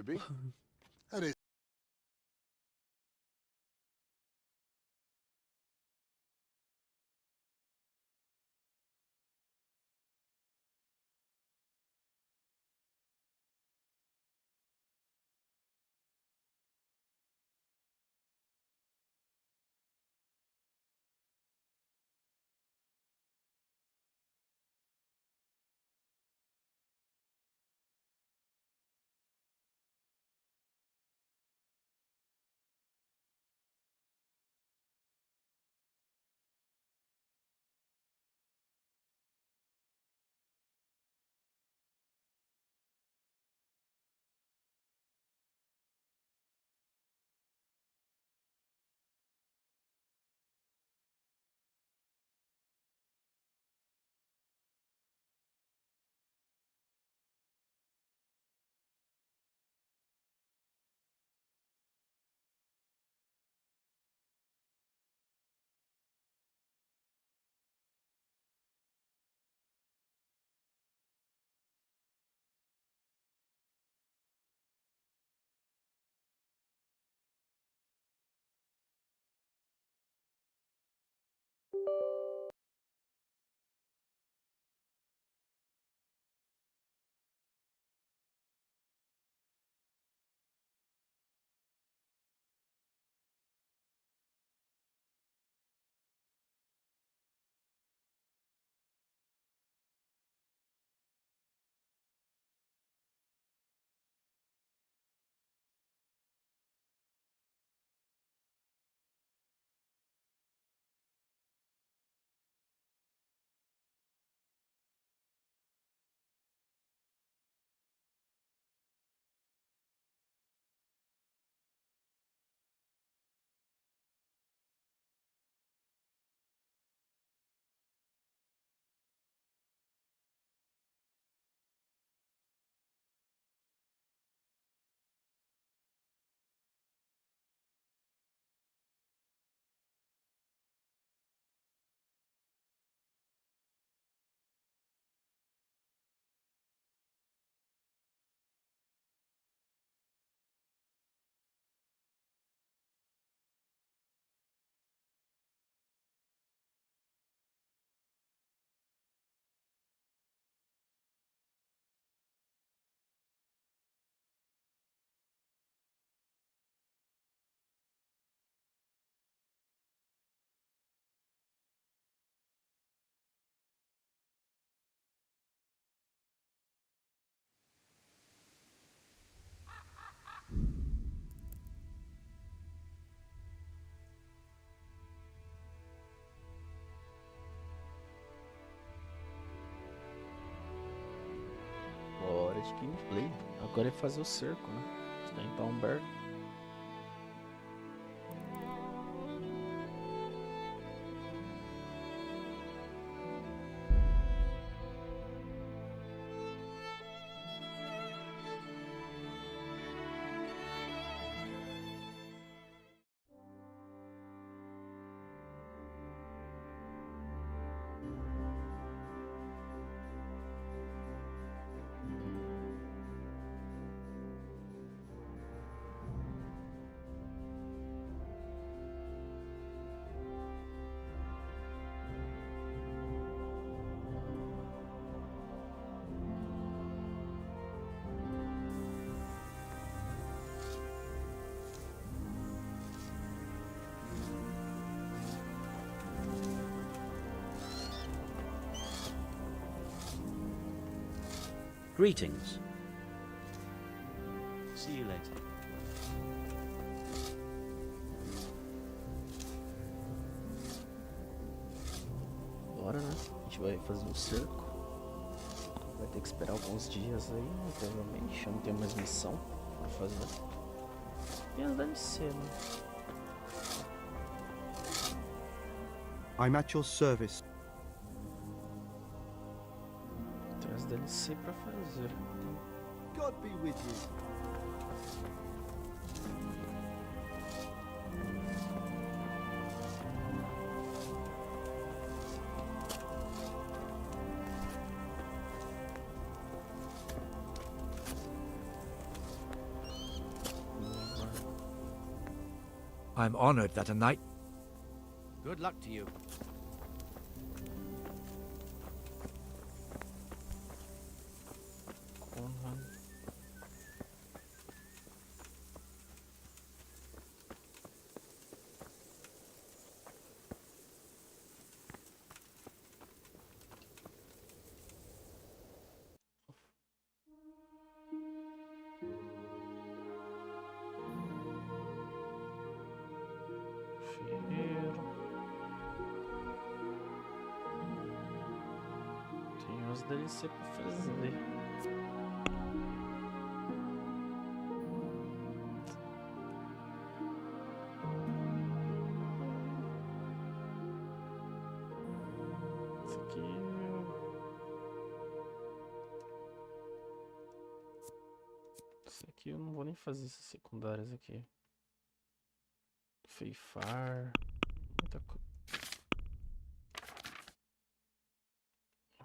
To be? That is. Hora de gameplay. Agora é fazer o cerco, né? Está em Palmberg. Greetings. See you later. Bora, né? A gente vai fazer o cerco. Vai ter que esperar alguns dias aí, né? Provavelmente. Eu não tenho mais missão pra fazer. Tem as DLC, né? I'm at your service. Tem as DLC pra fazer. God be with you. I'm honored that a knight... Good luck to you. Ferreiro. Tem umas DLC pra fazer. Isso aqui eu não vou nem fazer essas secundárias aqui. Feifar. Muita coisa.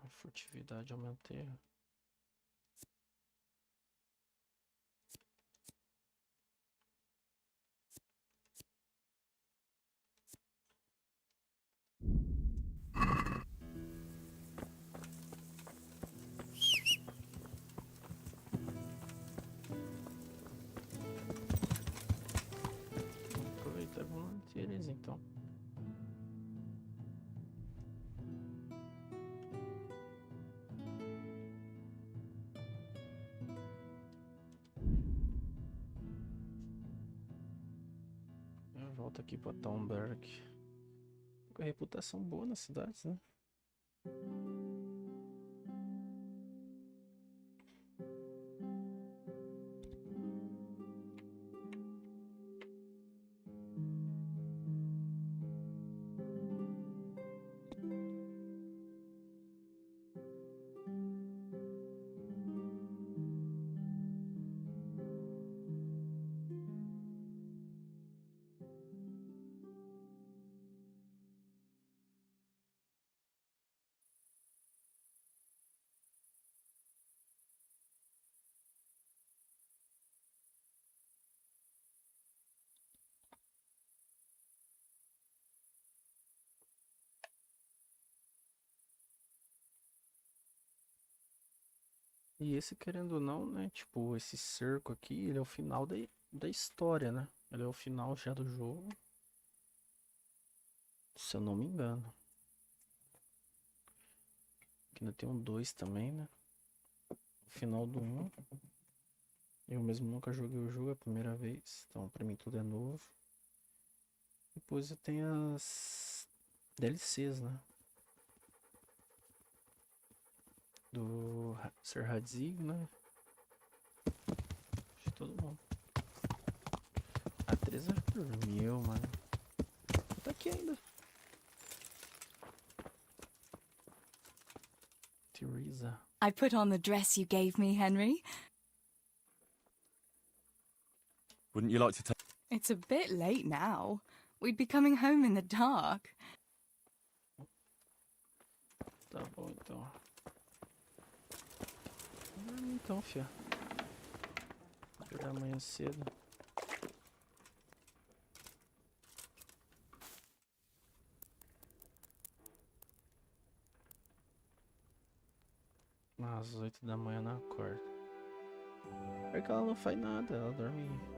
Furtividade aumentei. Vou aproveitar e vou manter eles então. Eu volto aqui pra Tomberg. Tô com a reputação boa nas cidades, né? E esse, querendo ou não, né? Tipo, esse cerco aqui, ele é o final da história, né? Ele é o final já do jogo. Se eu não me engano. Aqui ainda tem um 2 também, né? O final do 1. Eu mesmo nunca joguei o jogo, é a primeira vez. Então, pra mim, tudo é novo. Depois eu tenho as DLCs, né? Do Sir Hadzig, né? De todo mundo. A 3 era por 1000, mano. Tá aqui ainda. Teresa. I put on the dress you gave me, Henry. Wouldn't you like to take... It's a bit late now. We'd be coming home in the dark. Tá bom, então. Então, fia. Acordar amanhã cedo. Às 8 da manhã não acorda. É que ela não faz nada, ela dorme.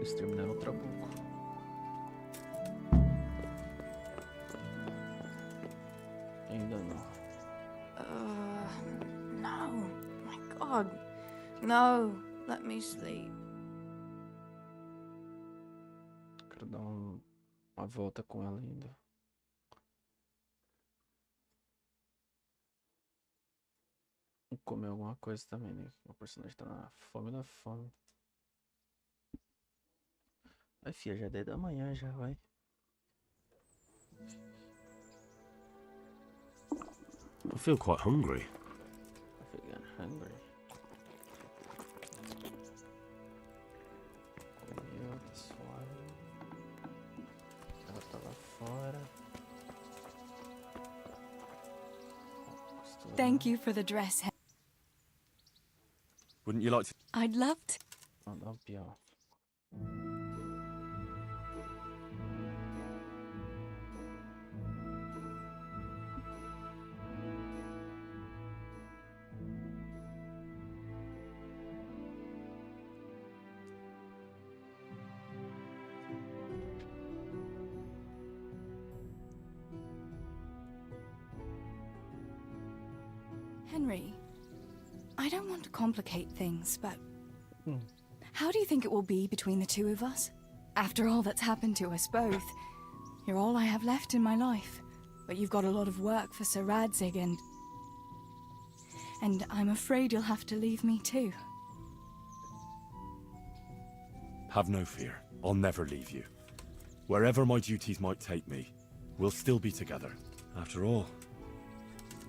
Exterminar o trabuco. Ainda não. No. My God. No. Let me sleep. Quero dar uma volta com ela ainda. Tem que comer alguma coisa também, né? O personagem tá na fome da fome. Ai, filha, já é 10 da manhã já, vai. I feel quite hungry. I feel getting hungry. Comeu, tá suave. Ela tá lá fora. Costurar. Thank you for the dress. Wouldn't you like to? I'd love to. Não, dá um pior. Henry, I don't want to complicate things, but how do you think it will be between the two of us? After all that's happened to us both, you're all I have left in my life. But you've got a lot of work for Sir Radzig and I'm afraid you'll have to leave me too. Have no fear. I'll never leave you. Wherever my duties might take me, we'll still be together. After all,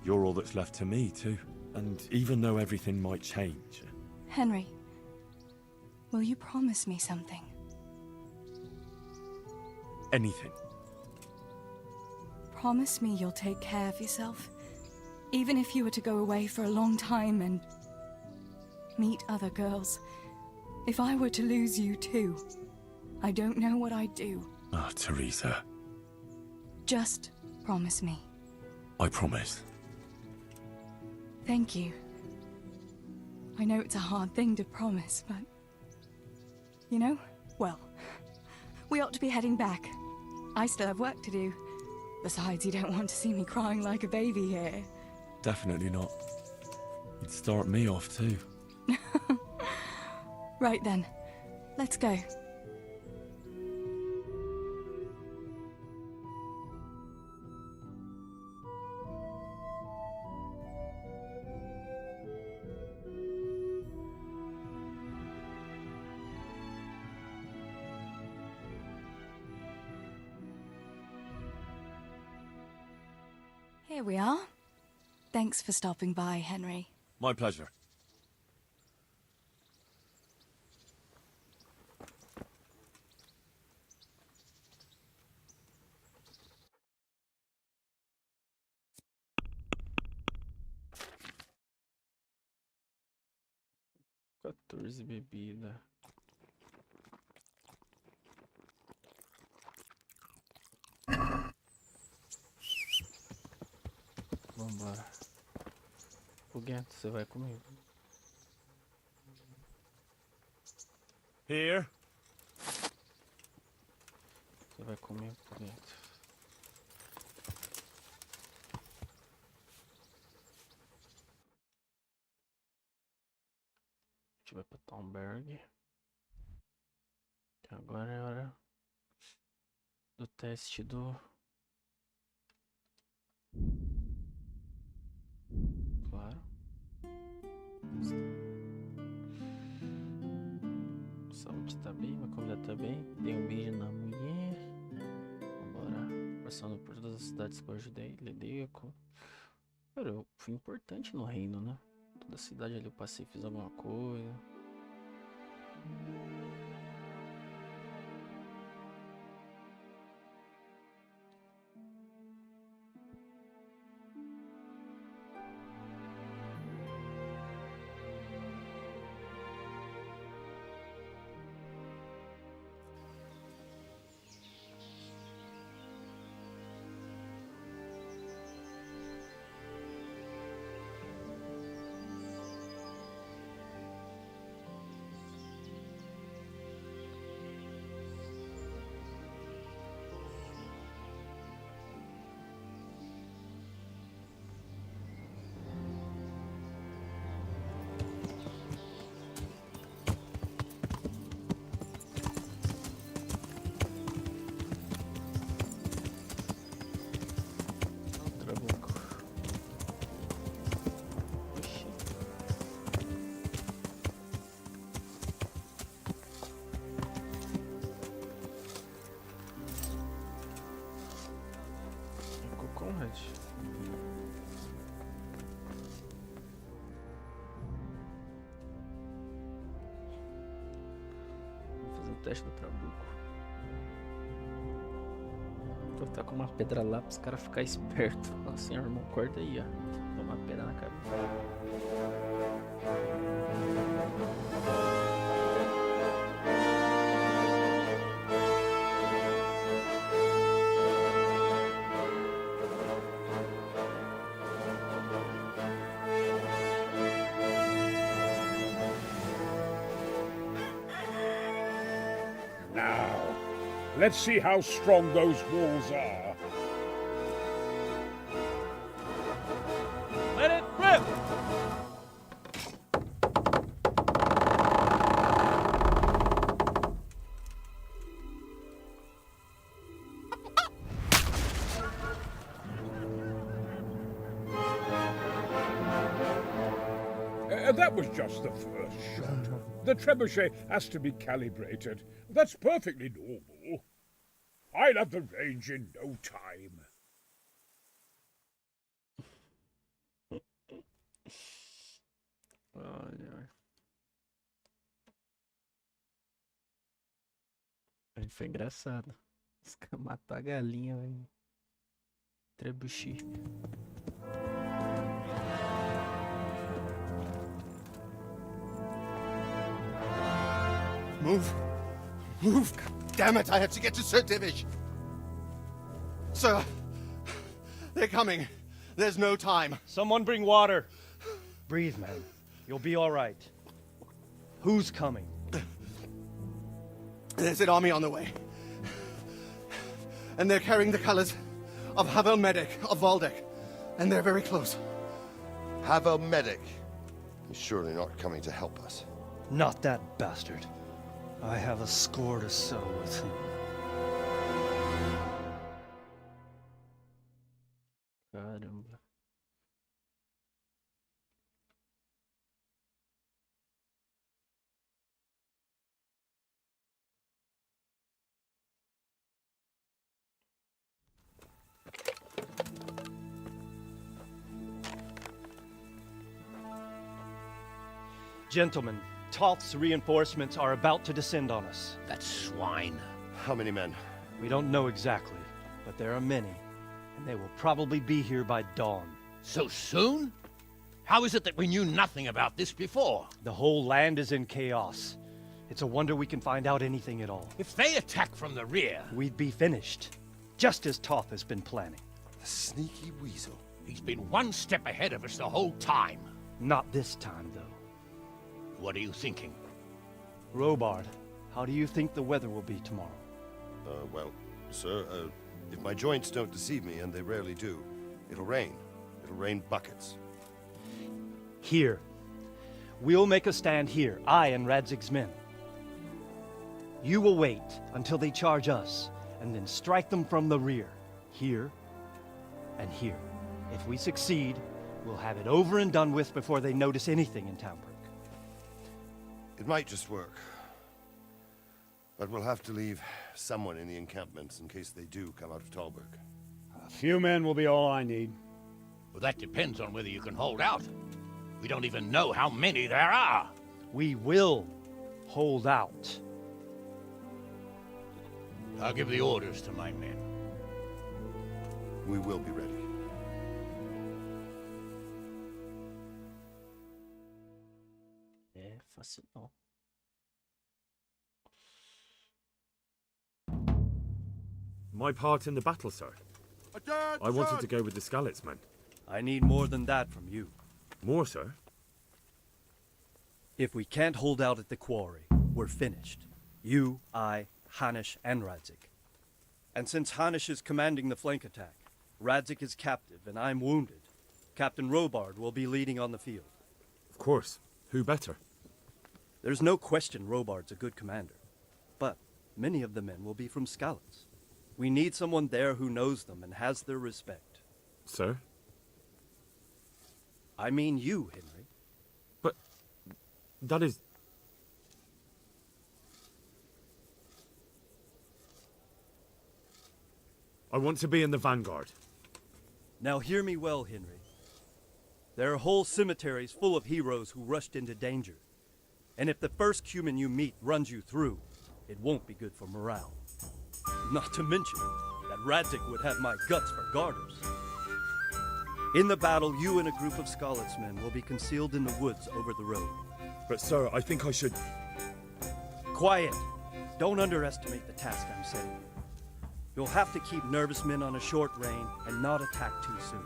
you're all that's left to me too. And even though everything might change... Henry, will you promise me something? Anything. Promise me you'll take care of yourself. Even if you were to go away for a long time and meet other girls. If I were to lose you too, I don't know what I'd do. Ah, Teresa. Just promise me. I promise. Thank you. I know it's a hard thing to promise, but... You know, well, we ought to be heading back. I still have work to do. Besides, you don't want to see me crying like a baby here. Definitely not. You'd start me off too. Right then, let's go. Here we are. Thanks for stopping by, Henry. My pleasure. Bebida. Vambora. Foguento, você vai comigo. Here. Você vai comigo, Foguento. A gente vai pra Tomberg. Agora é hora do teste do... Claro. Saúde tá bem, minha comida tá bem. Dei um beijo na mulher. Vambora. Passando por todas as cidades que eu ajudei. Ledeco. Cara, eu fui importante no reino, né? Toda cidade ali eu passei, fiz alguma coisa. teste do trabuco. Vou tá com uma pedra lá pros caras ficar esperto. Assim, irmão, corta aí, ó. Toma uma pedra na cabeça. Now, let's see how strong those walls are. Let it rip! That was just the first shot. The trebuchet has to be calibrated. That's perfectly normal. I'll have the range in no time. Olha. Aí foi engraçado. Os caras matar a galinha, velho. Trebuchet. Move. Move. Damn it, I have to get to Sir Divish. Sir, they're coming. There's no time. Someone bring water. Breathe, man. You'll be all right. Who's coming? There's an army on the way. And they're carrying the colors of Havel Medic of Valdek. And they're very close. Havel Medic. He's surely not coming to help us. Not that bastard. I have a score to settle with him. Caramba. Gentlemen, Toth's reinforcements are about to descend on us. That swine. How many men? We don't know exactly, but there are many, and they will probably be here by dawn. So soon? How is it that we knew nothing about this before? The whole land is in chaos. It's a wonder we can find out anything at all. If they attack from the rear, We'd be finished, just as Toth has been planning. The sneaky weasel. he's been one step ahead of us the whole time. Not this time, though. What are you thinking? Robard, how do you think the weather will be tomorrow? Well, sir, if my joints don't deceive me, and they rarely do, it'll rain. It'll rain buckets. Here. We'll make a stand here, I and Radzig's men. You will wait until they charge us, and then strike them from the rear. Here and here. If we succeed, we'll have it over and done with before they notice anything in Townbrook. It might just work. But we'll have to leave someone in the encampments in case they do come out of Talberg. A few men will be all I need. Well, that depends on whether you can hold out. We don't even know how many there are. We will hold out. I'll give the orders to my men. We will be ready. É fácil não. My part in the battle, sir. I wanted to go with the Skalitz men. I need more than that from you. More, sir? If we can't hold out at the quarry, we're finished. You, I, Hanish, and Radzik. And since Hanish is commanding the flank attack, Radzik is captive and I'm wounded, Captain Robard will be leading on the field. Of course. Who better? There's no question Robard's a good commander, but many of the men will be from Skalitz. We need someone there who knows them and has their respect. Sir? I mean you, Henry. But that is... I want to be in the vanguard. Now hear me well, Henry. There are whole cemeteries full of heroes who rushed into danger. And if the first human you meet runs you through, It won't be good for morale. Not to mention that Radzik would have my guts for garters. In the battle, you and a group of Skalitz will be concealed in the woods over the road. But sir, I think I should... Quiet! Don't underestimate the task I'm setting you. You'll have to keep nervous men on a short rein and not attack too soon.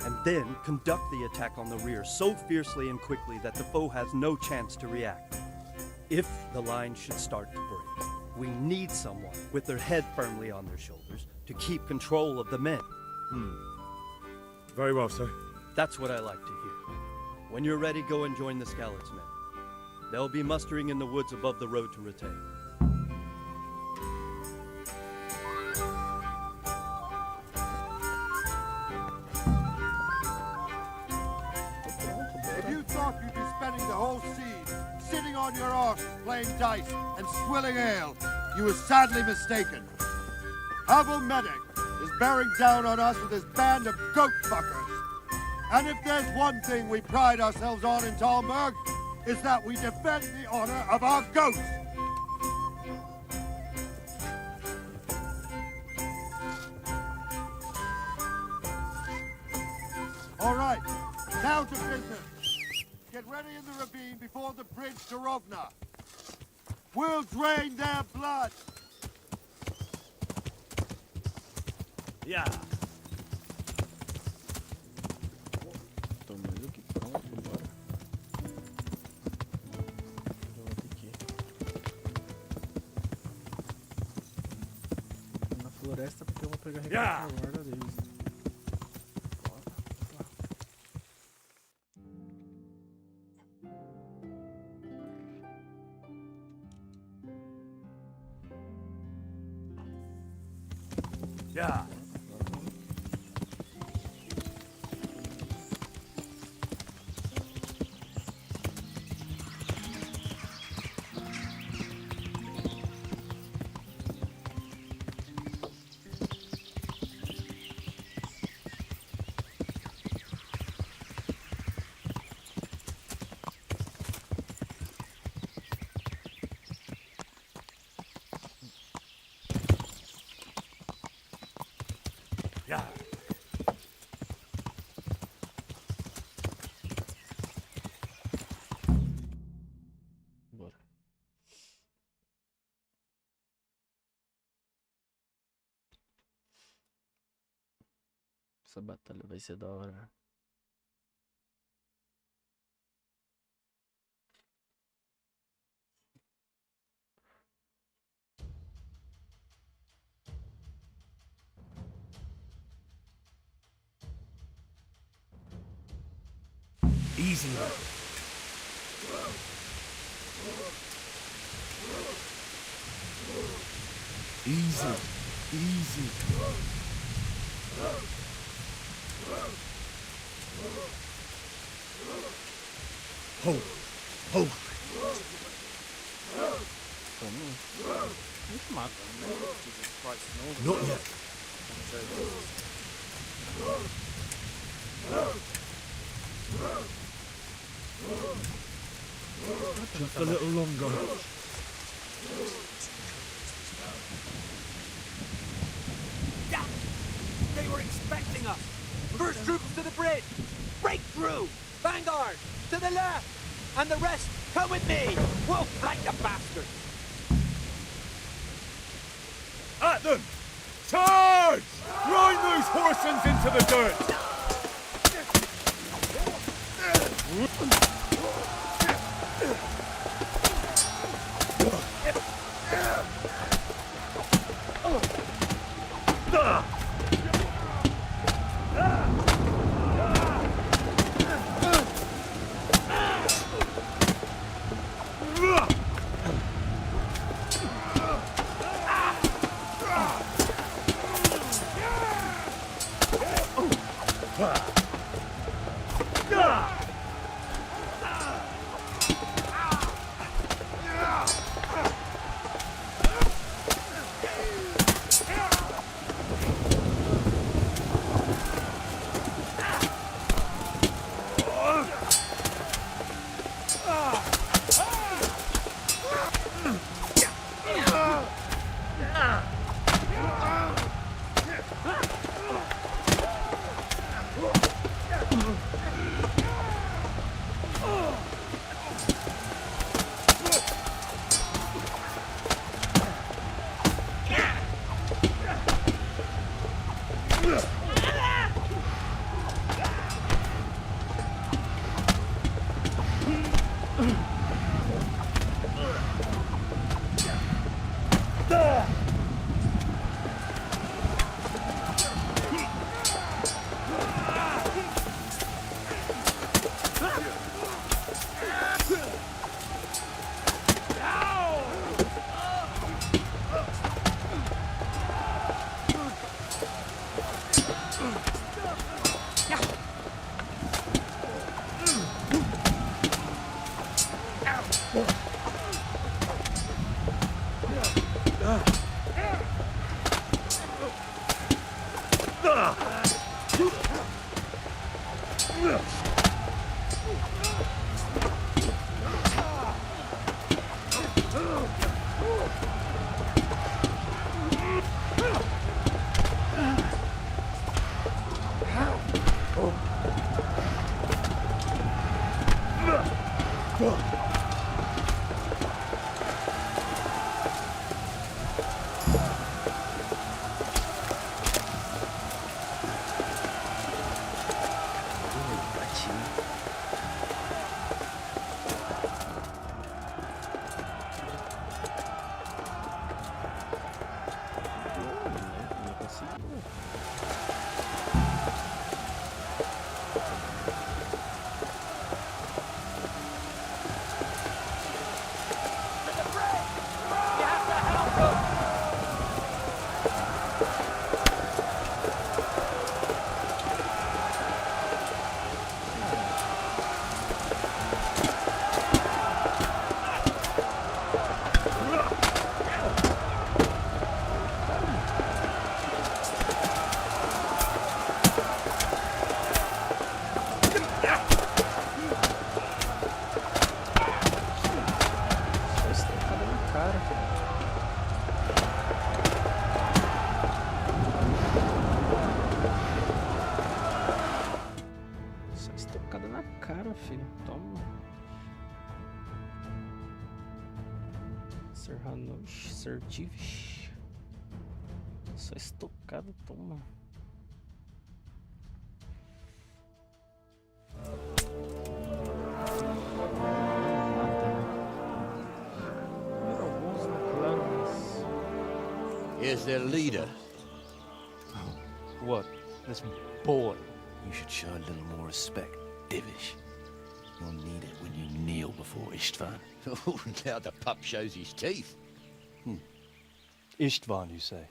And then conduct the attack on the rear so fiercely and quickly that the foe has no chance to react. If the line should start to break, we need someone with their head firmly on their shoulders to keep control of the men. Very well, sir. That's what I like to hear. When you're ready, go and join the Skalitz men. They'll be mustering in the woods above the road to Ratay. If you thought you'd be spending the whole siege sitting on your arse playing dice and swilling ale, you were sadly mistaken. Pavel Medic is bearing down on us with his band of goat fuckers. And if there's one thing we pride ourselves on in Talmberg, is that we defend the honor of our goats. All right, down to business. Get ready in the ravine before the bridge to Rovna. We'll drain their blood. Yeah. Tô mais do que pronto, bora. Eu vou ter que ir na floresta porque eu vou pegar a guarda deles. Yeah. Yeah. Bora. Essa batalha vai ser da hora. Easy. Easy. Easy. Hold. Hold. Muito mata, né? Not yet. Just a little longer. Yeah! They were expecting us! First troops to the bridge! Break through! Vanguard! To the left! And the rest, come with me! We'll flank the bastards! At them! Charge! Grind those horsens into the dirt! Assertivos. Só estocada, toma. Here's their leader. What? This boy? You should show a little more respect, Divish. You'll need it when you kneel before Istvan. Oh, now the pup shows his teeth. Istvan, you say?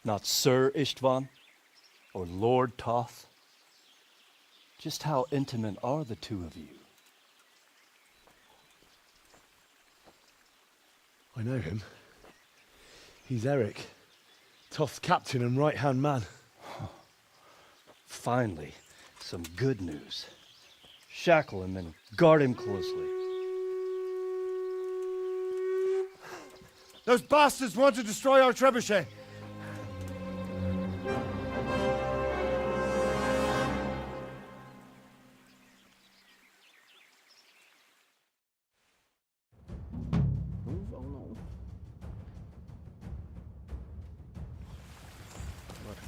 Not Sir Istvan? Or Lord Toth? Just how intimate are the two of you? I know him. He's Eric, Toth's captain and right-hand man. Finally, some good news. Shackle him and guard him closely. Those bastards want to destroy our trebuchet. Não vão, não. Bora.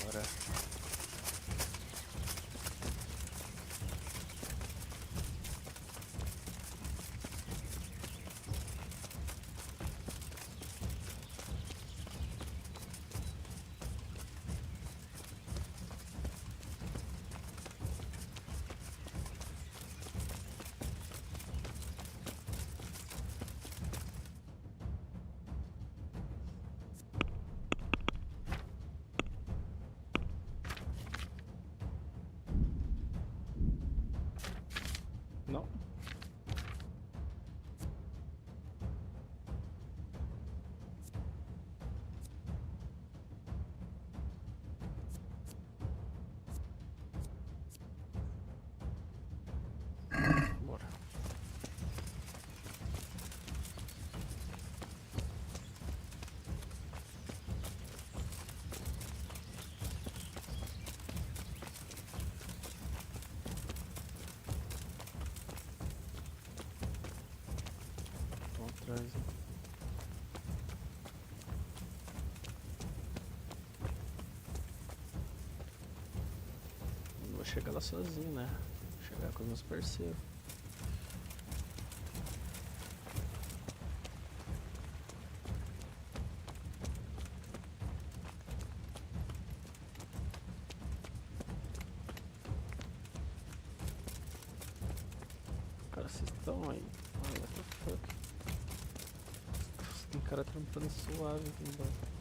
Bora. Não. Bora. Atrás. Não vou chegar lá sozinho, né? Vou chegar com os meus parceiros. Cara, vocês estão aí. Olha, what the fuck? cara trampando suave aqui embaixo.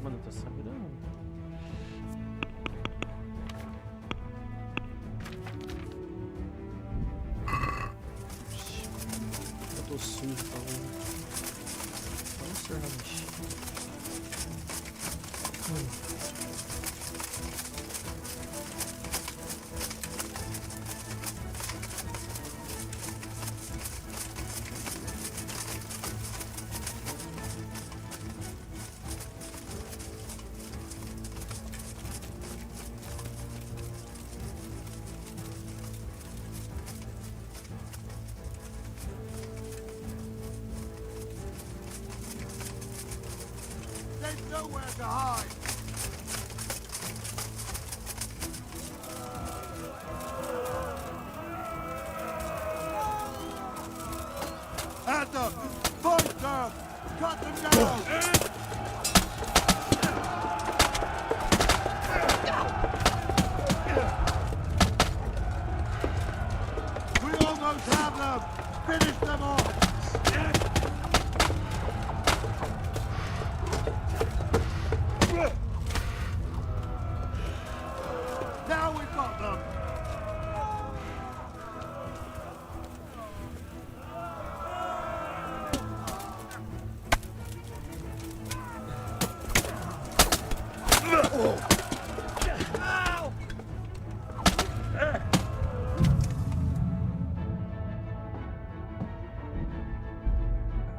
Mano, tá sangrando. Eu tô sujo, tá vendo? Vamos ser realmente. There's nowhere to hide. At them! Fight them! Cut them down! We almost have them! Finish them off! Now we've got them!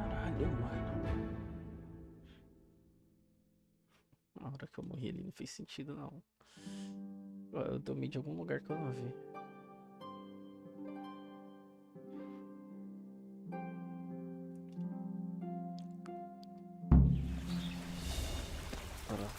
Caralho, mano. A hora que eu morri ali não fez sentido, não. Eu tomei de algum lugar que eu não vi. Bora lá.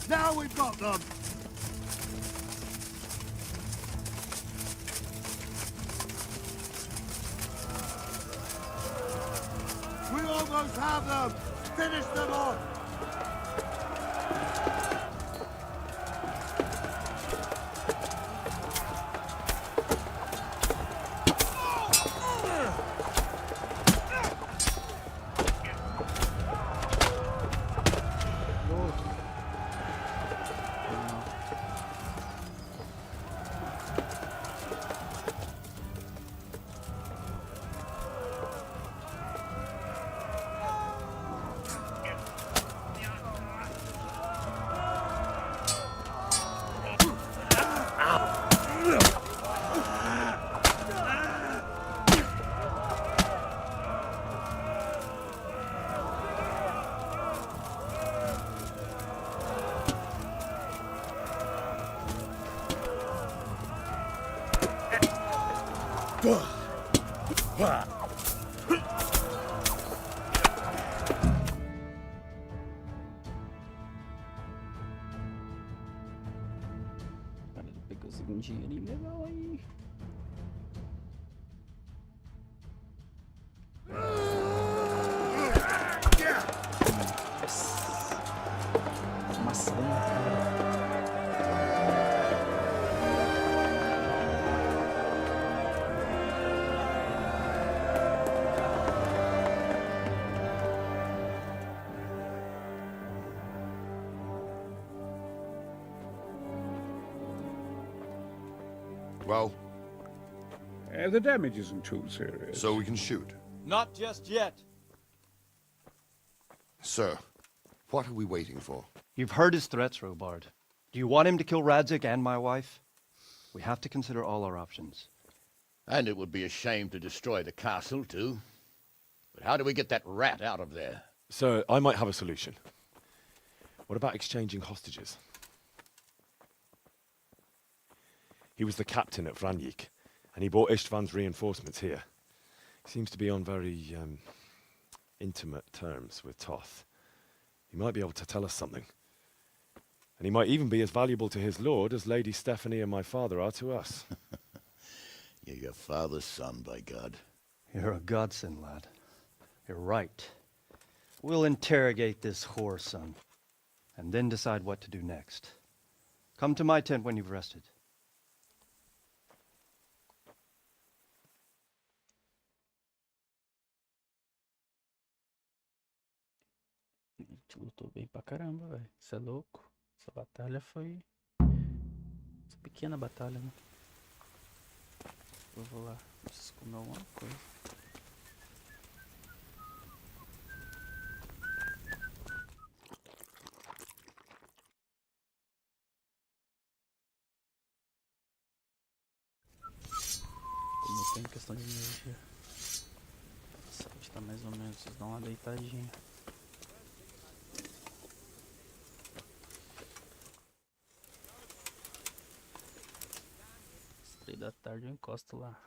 Now we've got them! We almost have them! Finish them off! Cara, ele pegou um dinheirinho legal aí. Maçã, cara. Well, The damage isn't too serious. so we can shoot. Not just yet. Sir, what are we waiting for? You've heard his threats, Robard. Do you want him to kill Radzig and my wife? We have to consider all our options. And it would be a shame to destroy the castle, too. But how do we get that rat out of there? Sir, I might have a solution. What about exchanging hostages? He was the captain at Vranjik, and he brought Istvan's reinforcements here. He seems to be on very, intimate terms with Toth. He might be able to tell us something. And he might even be as valuable to his lord as Lady Stephanie and my father are to us. You're your father's son, by God. You're a godsend, lad. You're right. We'll interrogate this whore, son, and then decide what to do next. Come to my tent when you've rested. A gente lutou bem pra caramba, velho. Isso é louco. Essa batalha foi... Essa pequena batalha, né? Eu vou lá. Preciso comer alguma coisa. Como eu tenho questão de energia. A saúde tá mais ou menos. Vocês dão uma deitadinha. 3 da tarde eu encosto lá.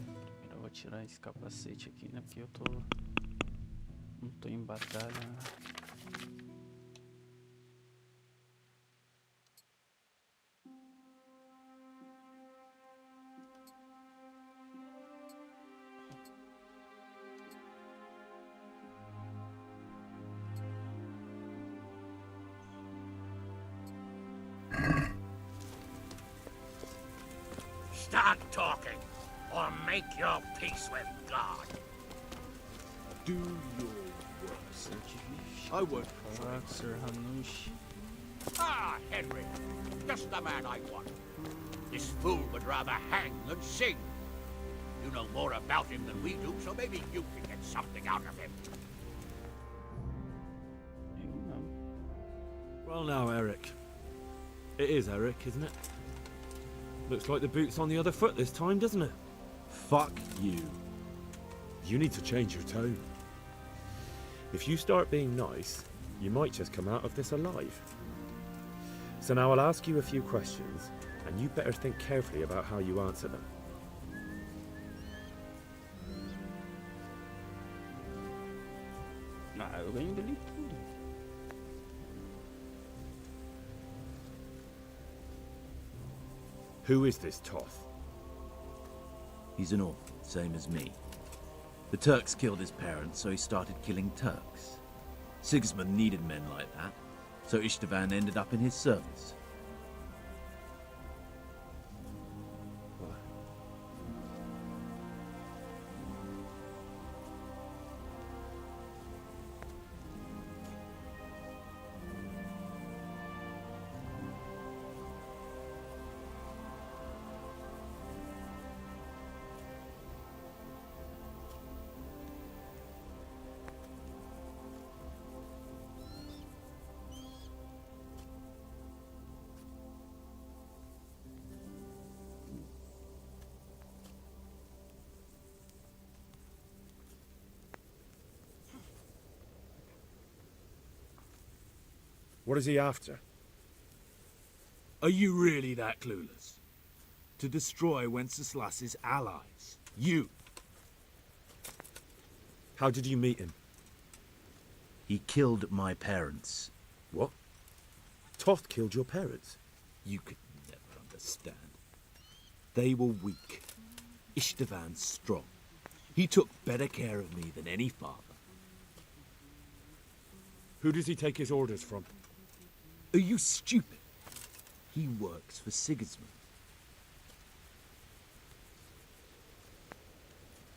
Primeiro eu vou tirar esse capacete aqui, né? Porque eu tô... Não tô em batalha, né? Start talking, or make your peace with God. Do your worst. I won't. Ah, Henry, just the man I want. This fool would rather hang than sing. You know more about him than we do, so maybe you can get something out of him. Well now, Eric. It is Eric, isn't it? Looks like the boot's on the other foot this time, doesn't it? Fuck you. You need to change your tone. If you start being nice, you might just come out of this alive. So now I'll ask you a few questions, and you better think carefully about how you answer them. Ah, eu ganho dele tudo. Who is this Toth? He's an orphan, same as me. The Turks killed his parents, so he started killing Turks. Sigismund needed men like that, so Istvan ended up in his service. What is he after? Are you really that clueless? To destroy Wenceslas's allies. You. How did you meet him? He killed my parents. What? Toth killed your parents? You could never understand. They were weak. Istvan strong. He took better care of me than any father. Who does he take his orders from? Are you stupid? He works for Sigismund.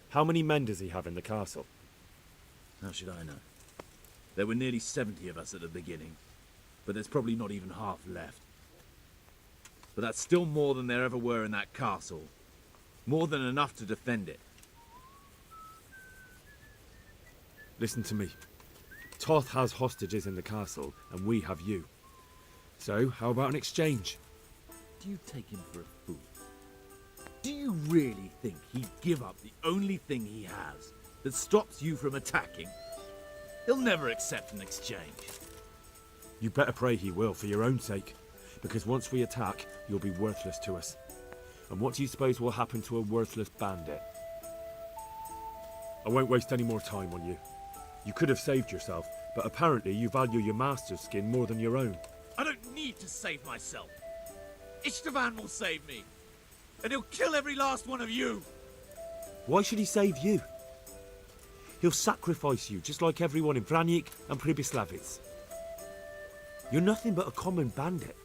How many men does he have in the castle? How should I know? There were nearly 70 of us at the beginning, but there's probably not even half left. But that's still more than there ever were in that castle. More than enough to defend it. Listen to me. Toth has hostages in the castle, and we have you. So, how about an exchange? Do you take him for a fool? Do you really think he'd give up the only thing he has that stops you from attacking? He'll never accept an exchange. You better pray he will, for your own sake. Because once we attack, you'll be worthless to us. And what do you suppose will happen to a worthless bandit? I won't waste any more time on you. You could have saved yourself, but apparently you value your master's skin more than your own. I don't need to save myself. Istvan will save me. And he'll kill every last one of you. Why should he save you? He'll sacrifice you, just like everyone in Vranic and Pribyslavitz. You're nothing but a common bandit.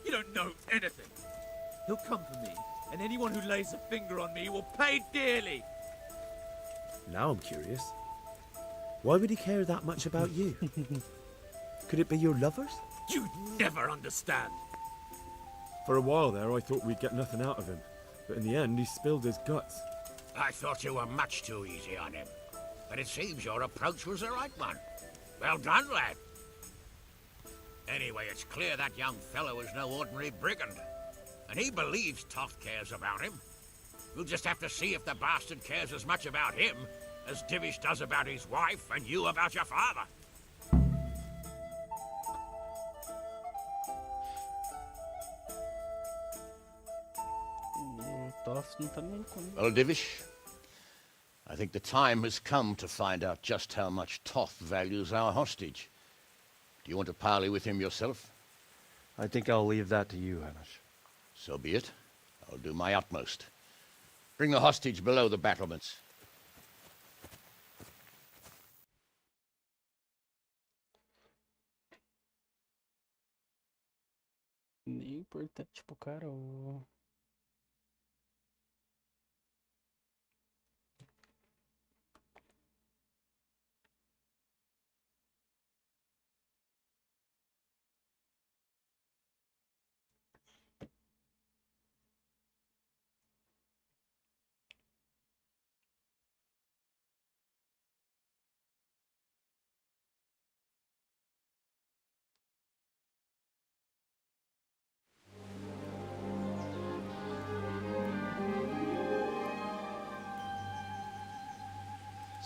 You don't know anything. He'll come for me, and anyone who lays a finger on me will pay dearly. Now I'm curious. Why would he care that much about you? Could it be your lovers? You'd never understand. For a while there, I thought we'd get nothing out of him. But in the end, he spilled his guts. I thought you were much too easy on him. But it seems your approach was the right one. Well done, lad. Anyway, it's clear that young fellow is no ordinary brigand. And he believes Toth cares about him. We'll just have to see if the bastard cares as much about him as Divish does about his wife and you about your father. Well, Divish, I think the time has come to find out just how much Toth values our hostage. Do you want to parley with him yourself? I think I'll leave that to you, Hamish. So be it. I'll do my utmost. Bring the hostage below the battlements. Nem importante pro cara,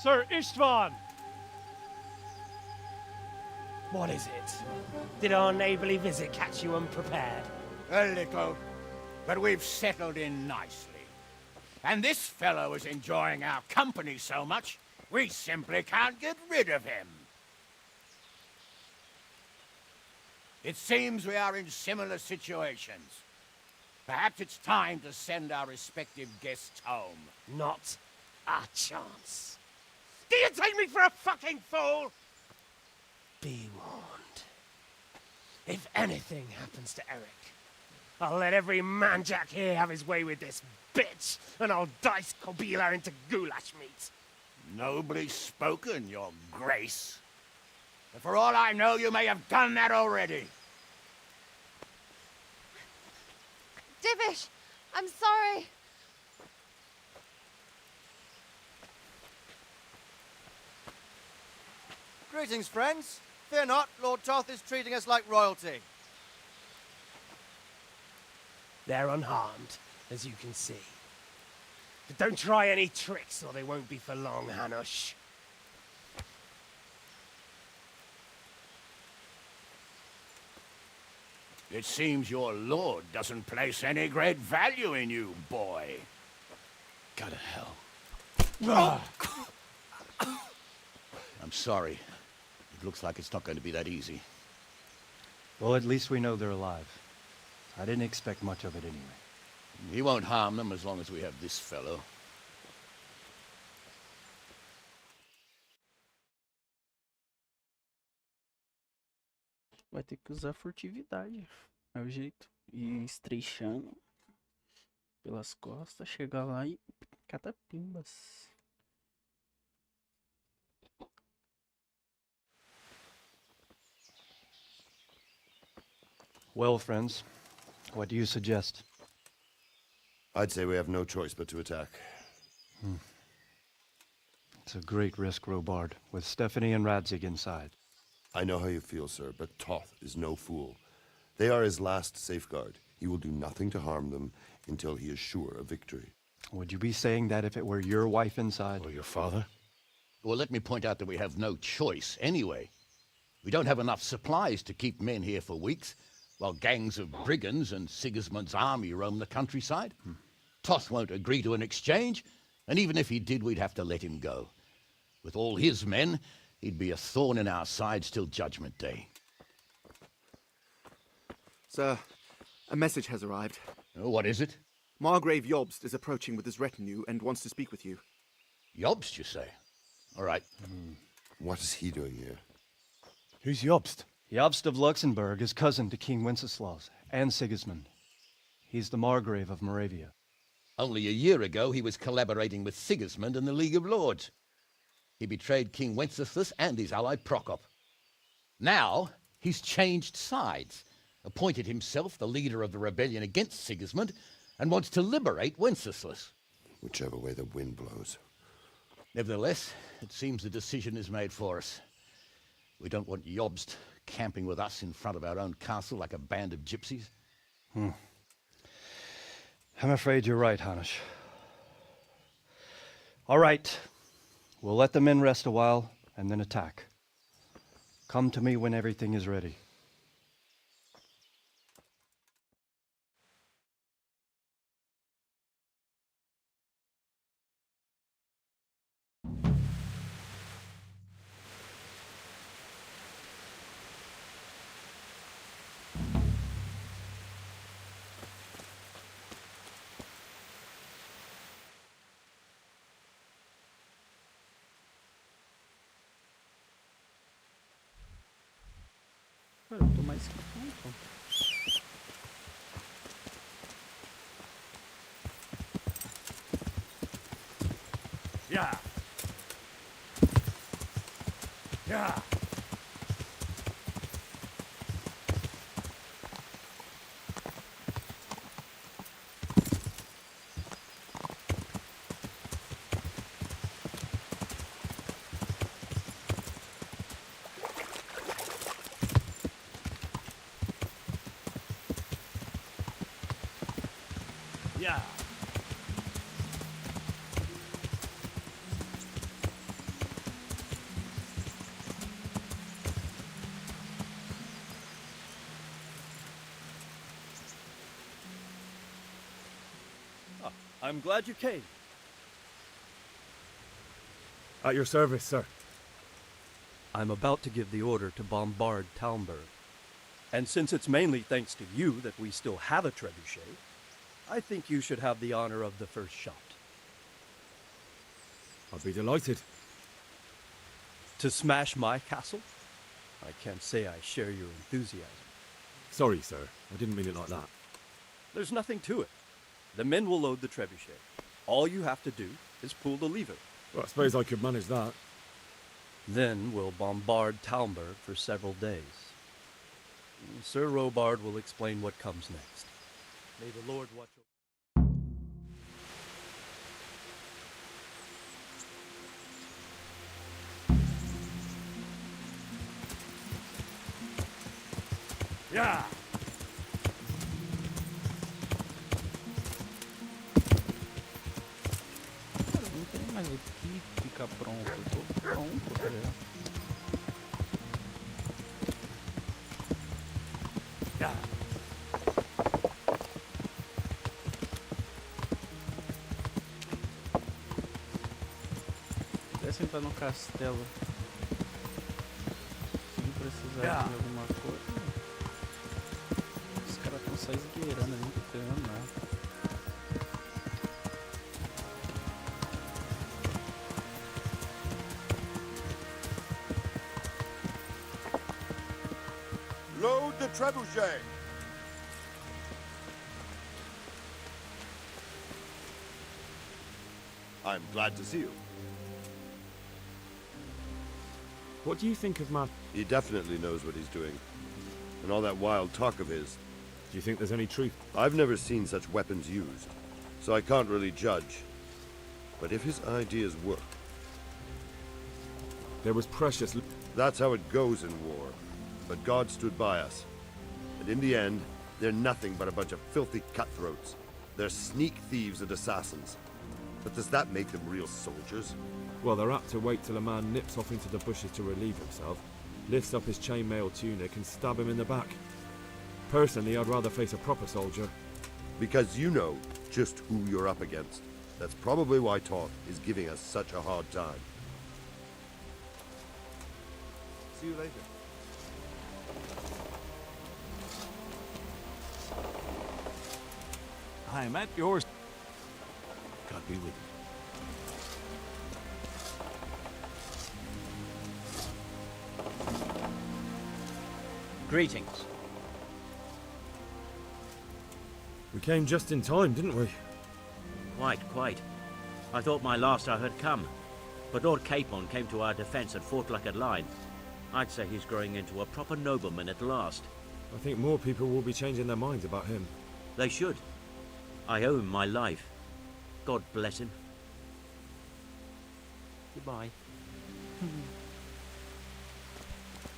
Sir Istvan! What is it? Did our neighborly visit catch you unprepared? A little, but we've settled in nicely. And this fellow is enjoying our company so much, we simply can't get rid of him. It seems we are in similar situations. Perhaps it's time to send our respective guests home. Not a chance. Do you take me for a fucking fool? Be warned. If anything happens to Eric, I'll let every manjack here have his way with this bitch, and I'll dice Kobila into goulash meat. Nobly spoken, your grace. But for all I know, you may have done that already. Divish, I'm sorry. Greetings, friends. Fear not, Lord Toth is treating us like royalty. They're unharmed, as you can see. But don't try any tricks, or they won't be for long, Hanush. It seems your lord doesn't place any great value in you, boy. Go to hell. I'm sorry. It looks like it's not going to be that easy. Well, at least we know they're alive. I didn't expect much of it anyway. He won't harm them as long as we have this fellow. Vai ter que usar furtividade. É o jeito. Ir estreixando pelas costas, chegar lá e catapimbas. Well, friends, what do you suggest? I'd say we have no choice but to attack. It's a great risk, Robard, with Stephanie and Radzig inside. I know how you feel, sir, but Toth is no fool. They are his last safeguard. He will do nothing to harm them until he is sure of victory. Would you be saying that if it were your wife inside? Or your father? Well, let me point out that we have no choice anyway. We don't have enough supplies to keep men here for weeks, while gangs of brigands and Sigismund's army roam the countryside. Toth won't agree to an exchange, and even if he did, we'd have to let him go. With all his men, he'd be a thorn in our sides till Judgment Day. Sir, a message has arrived. Oh, what is it? Margrave Jobst is approaching with his retinue and wants to speak with you. Jobst, you say? All right. What is he doing here? Who's Jobst? Jobst of Luxembourg is cousin to King Wenceslaus and Sigismund. He's the Margrave of Moravia. Only a year ago, he was collaborating with Sigismund and the League of Lords. He betrayed King Wenceslas and his ally Prokop. Now, he's changed sides, appointed himself the leader of the rebellion against Sigismund, and wants to liberate Wenceslas. Whichever way the wind blows. Nevertheless, it seems the decision is made for us. We don't want Jobst camping with us in front of our own castle like a band of gypsies. I'm afraid you're right, Hanush. All right. We'll let the men rest a while, and then attack. Come to me when everything is ready. Cara, eu tô mais que pronto. Yeah. Yeah. I'm glad you came. At your service, sir. I'm about to give the order to bombard Talmberg. And since it's mainly thanks to you that we still have a trebuchet, I think you should have the honor of the first shot. I'd be delighted. To smash my castle? I can't say I share your enthusiasm. Sorry, sir. I didn't mean it like that. There's nothing to it. The men will load the trebuchet. All you have to do is pull the lever. Well, I suppose I could manage that. Then we'll bombard Talmberg for several days. Sir Robard will explain what comes next. May the Lord watch over. Yeah! Cara, não tem mais o que ficar pronto. Eu tô pronto, tá ligado? Se pudesse entrar no castelo sem precisar de alguma coisa. Os caras estão só esgueirando ali, não tô treinando nada. Load the trebuchet. I'm glad to see you. What do you think of my... He definitely knows what he's doing. And all that wild talk of his. Do you think there's any truth? I've never seen such weapons used, so I can't really judge. But if his ideas work... There was precious... That's how it goes in war. But God stood by us. And in the end, they're nothing but a bunch of filthy cutthroats. They're sneak thieves and assassins. But does that make them real soldiers? Well, they're apt to wait till a man nips off into the bushes to relieve himself, lifts up his chainmail tunic and stab him in the back. Personally, I'd rather face a proper soldier. Because you know just who you're up against. That's probably why Toth is giving us such a hard time. See you later. I am at yours. God be with you. Greetings. We came just in time, didn't we? Quite. I thought my last hour had come. But Lord Capon came to our defence at Fort Luckett Line. I'd say he's growing into a proper nobleman at last. I think more people will be changing their minds about him. They should. I owe him my life. God bless him. Goodbye.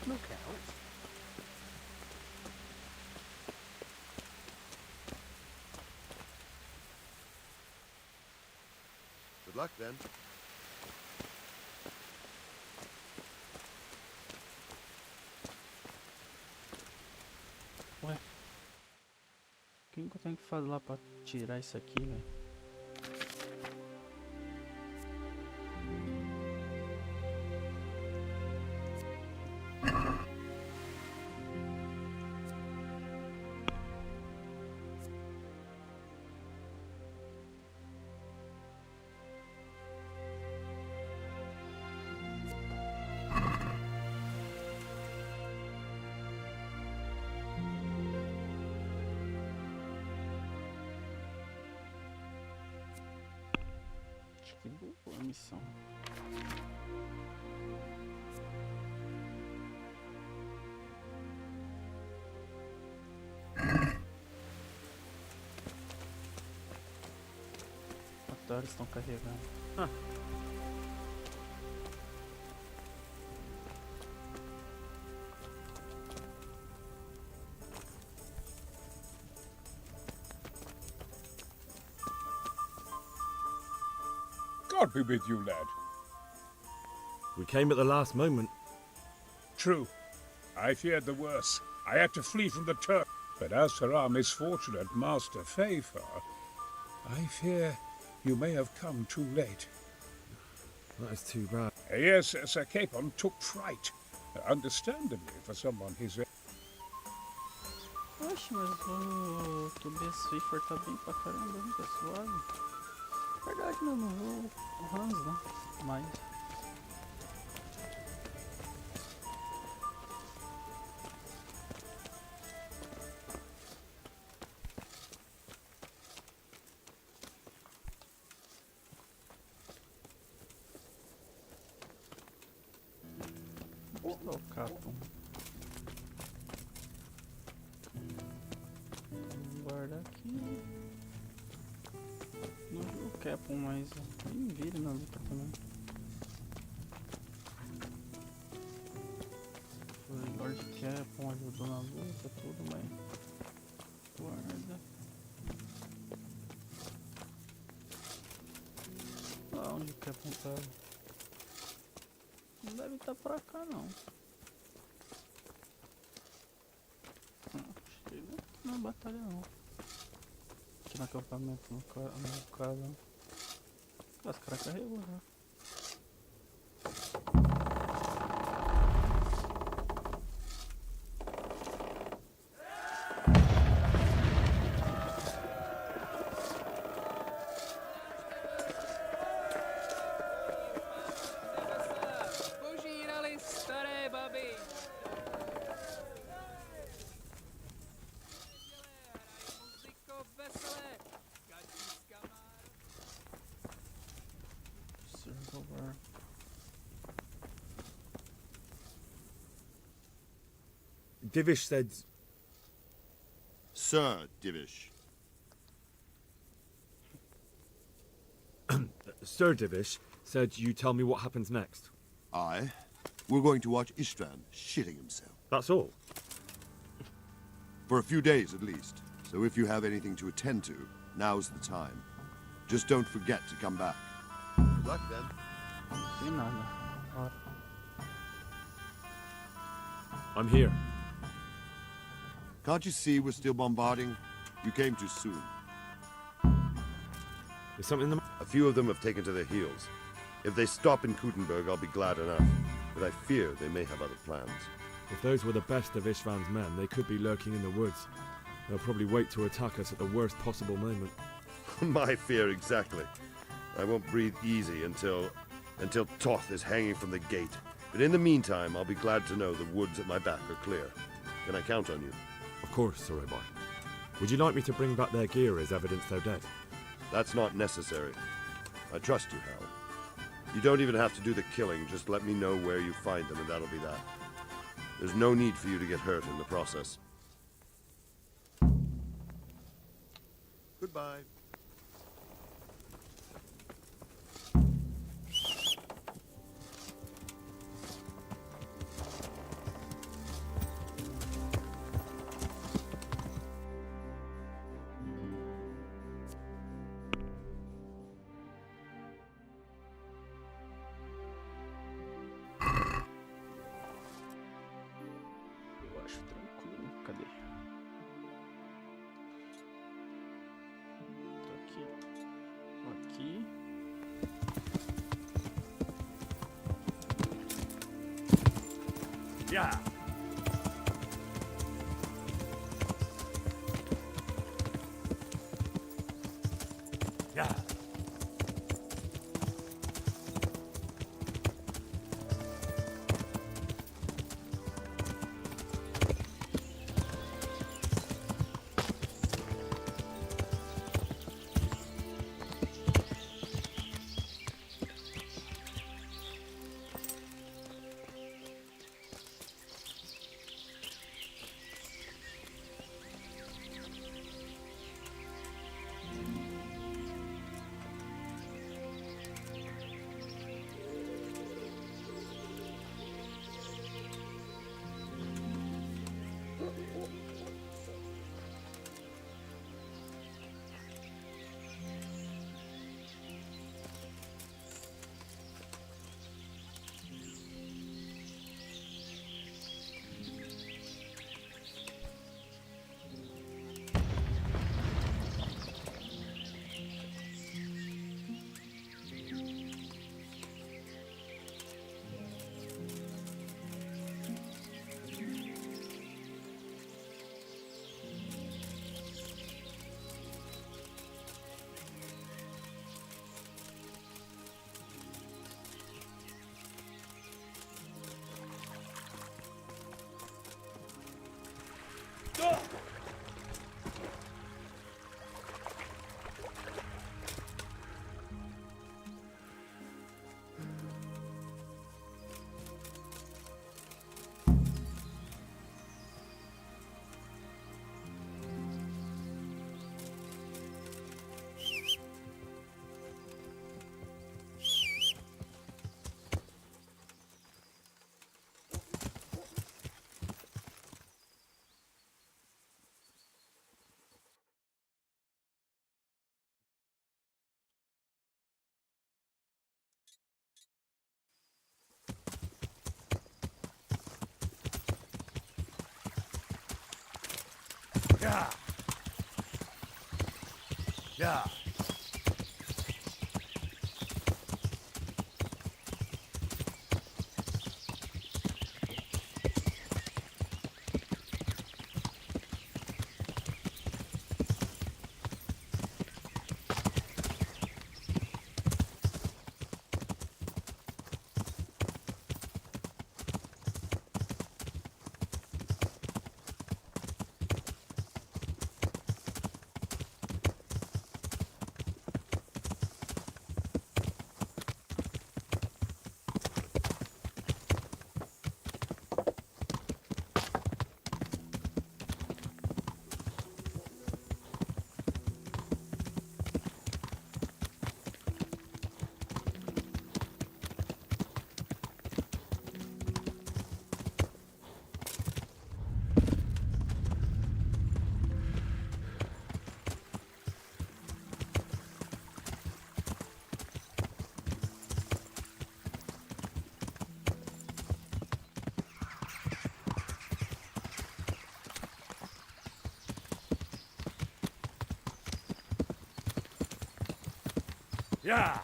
Look out. Good luck then. Ué. O que eu tenho que fazer lá pra tirar isso aqui, velho? Que boa missão. Motores estão carregando. God be with you, lad. We came at the last moment. True. I feared the worst. I had to flee from the Turk. But as for our misfortune at Master Fayfar, I fear you may have come too late. That is too bad. Yes, Sir Capon took fright. Understandably, for someone his age. Oxe, mas o QB Swiffer tá bem pra caramba, hein, tá suave. Verdade, meu, não vou o Hans, né? Mas. Onde está o Capon? Guardar aqui. Não vi o Capon, mas nem vi ele na luta também. Foi Lord Capon, ajudou na luta, tudo, mas guarda. Ah, onde o Capon tava? Não deve estar pra cá não. Chega na batalha não. Aqui no acampamento, no caso. Os caras carregou já. Divish said... Sir Divish. Sir Divish said you tell me what happens next. Aye. We're going to watch Istvan shitting himself. That's all? For a few days at least. So if you have anything to attend to, now's the time. Just don't forget to come back. Good luck then. De nada. Bora. I'm here. Can't you see we're still bombarding? You came too soon. Is something the... A few of them have taken to their heels. If they stop in Kuttenberg, I'll be glad enough. But I fear they may have other plans. If those were the best of Istvan's men, they could be lurking in the woods. They'll probably wait to attack us at the worst possible moment. My fear exactly. I won't breathe easy until Toth is hanging from the gate. But in the meantime, I'll be glad to know the woods at my back are clear. Can I count on you? Of course, Sir Obai. Would you like me to bring back their gear as evidence they're dead? That's not necessary. I trust you, Hal. You don't even have to do the killing, just let me know where you find them and that'll be that. There's no need for you to get hurt in the process. Goodbye. Eu acho tranquilo. Cadê? Tô aqui. Tô aqui. Yeah. Yeah. Yeah. Yeah. Yeah.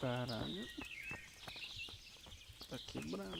Caralho. Tá quebrando.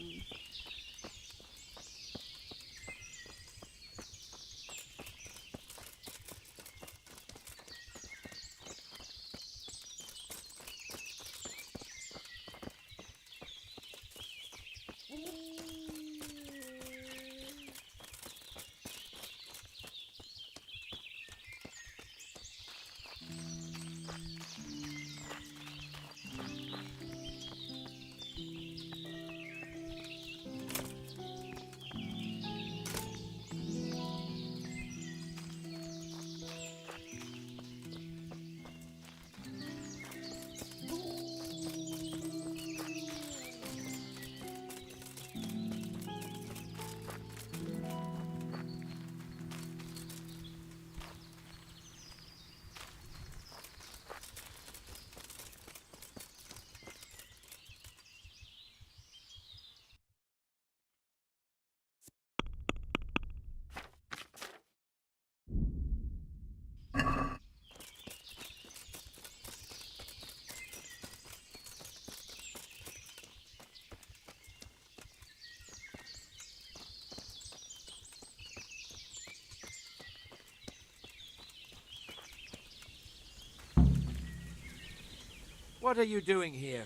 What are you doing here?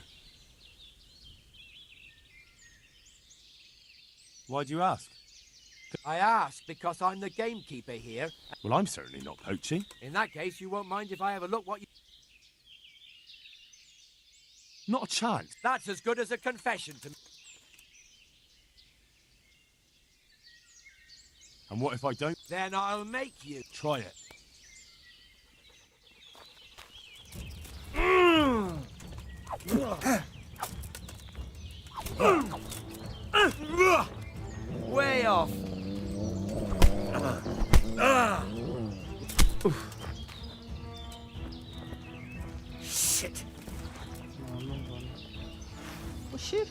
Why do you ask? I ask because I'm the gamekeeper here. Well, I'm certainly not poaching. In that case, you won't mind if I have a look what you... Not a chance. That's as good as a confession to me. And what if I don't? Then I'll make you. Try it. Way off. Shit. Não vou. Oxi.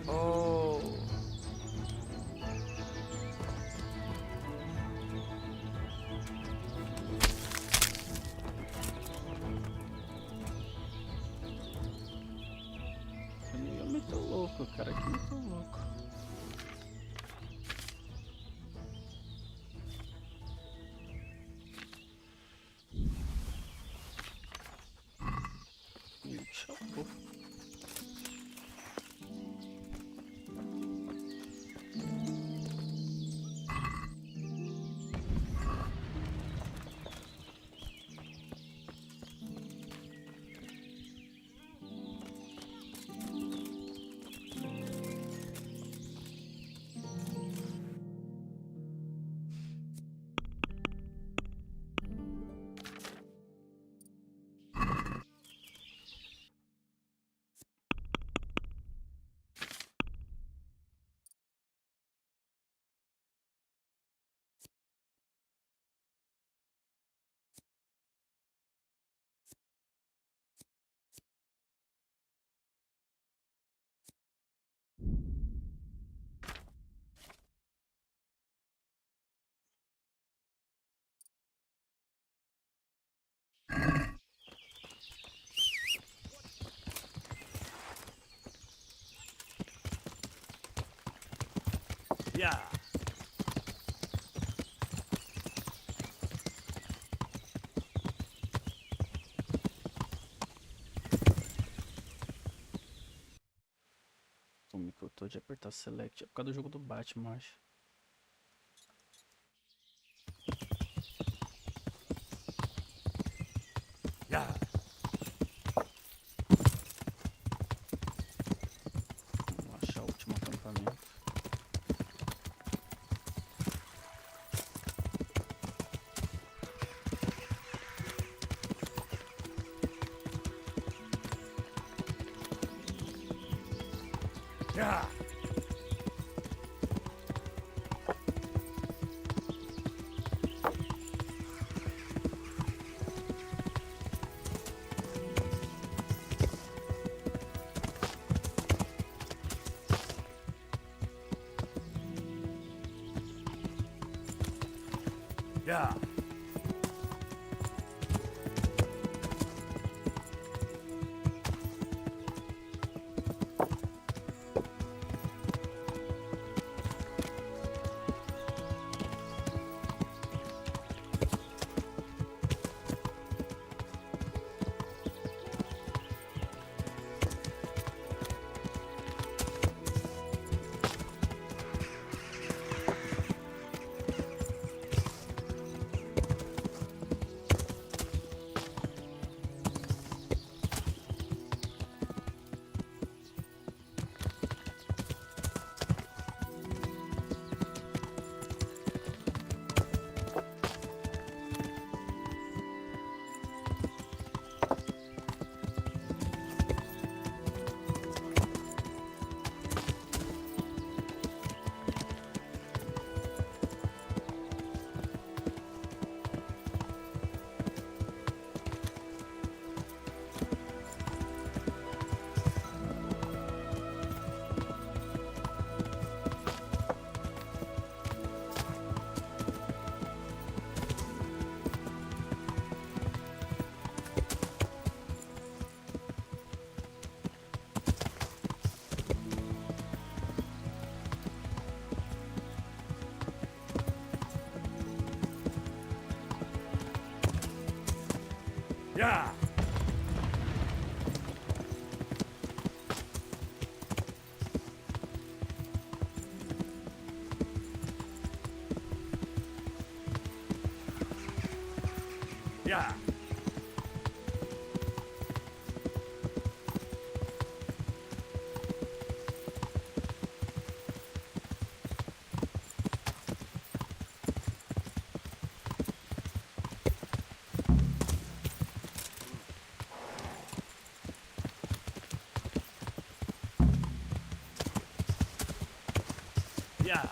Oh. Eu me tô louco, cara. Que me tô louco. Yeah. O me cortou de apertar select. É por causa do jogo do Batman, acho. Yeah. Vamos achar o último acampamento. Yeah. Yeah. Yeah. Yeah. Yeah.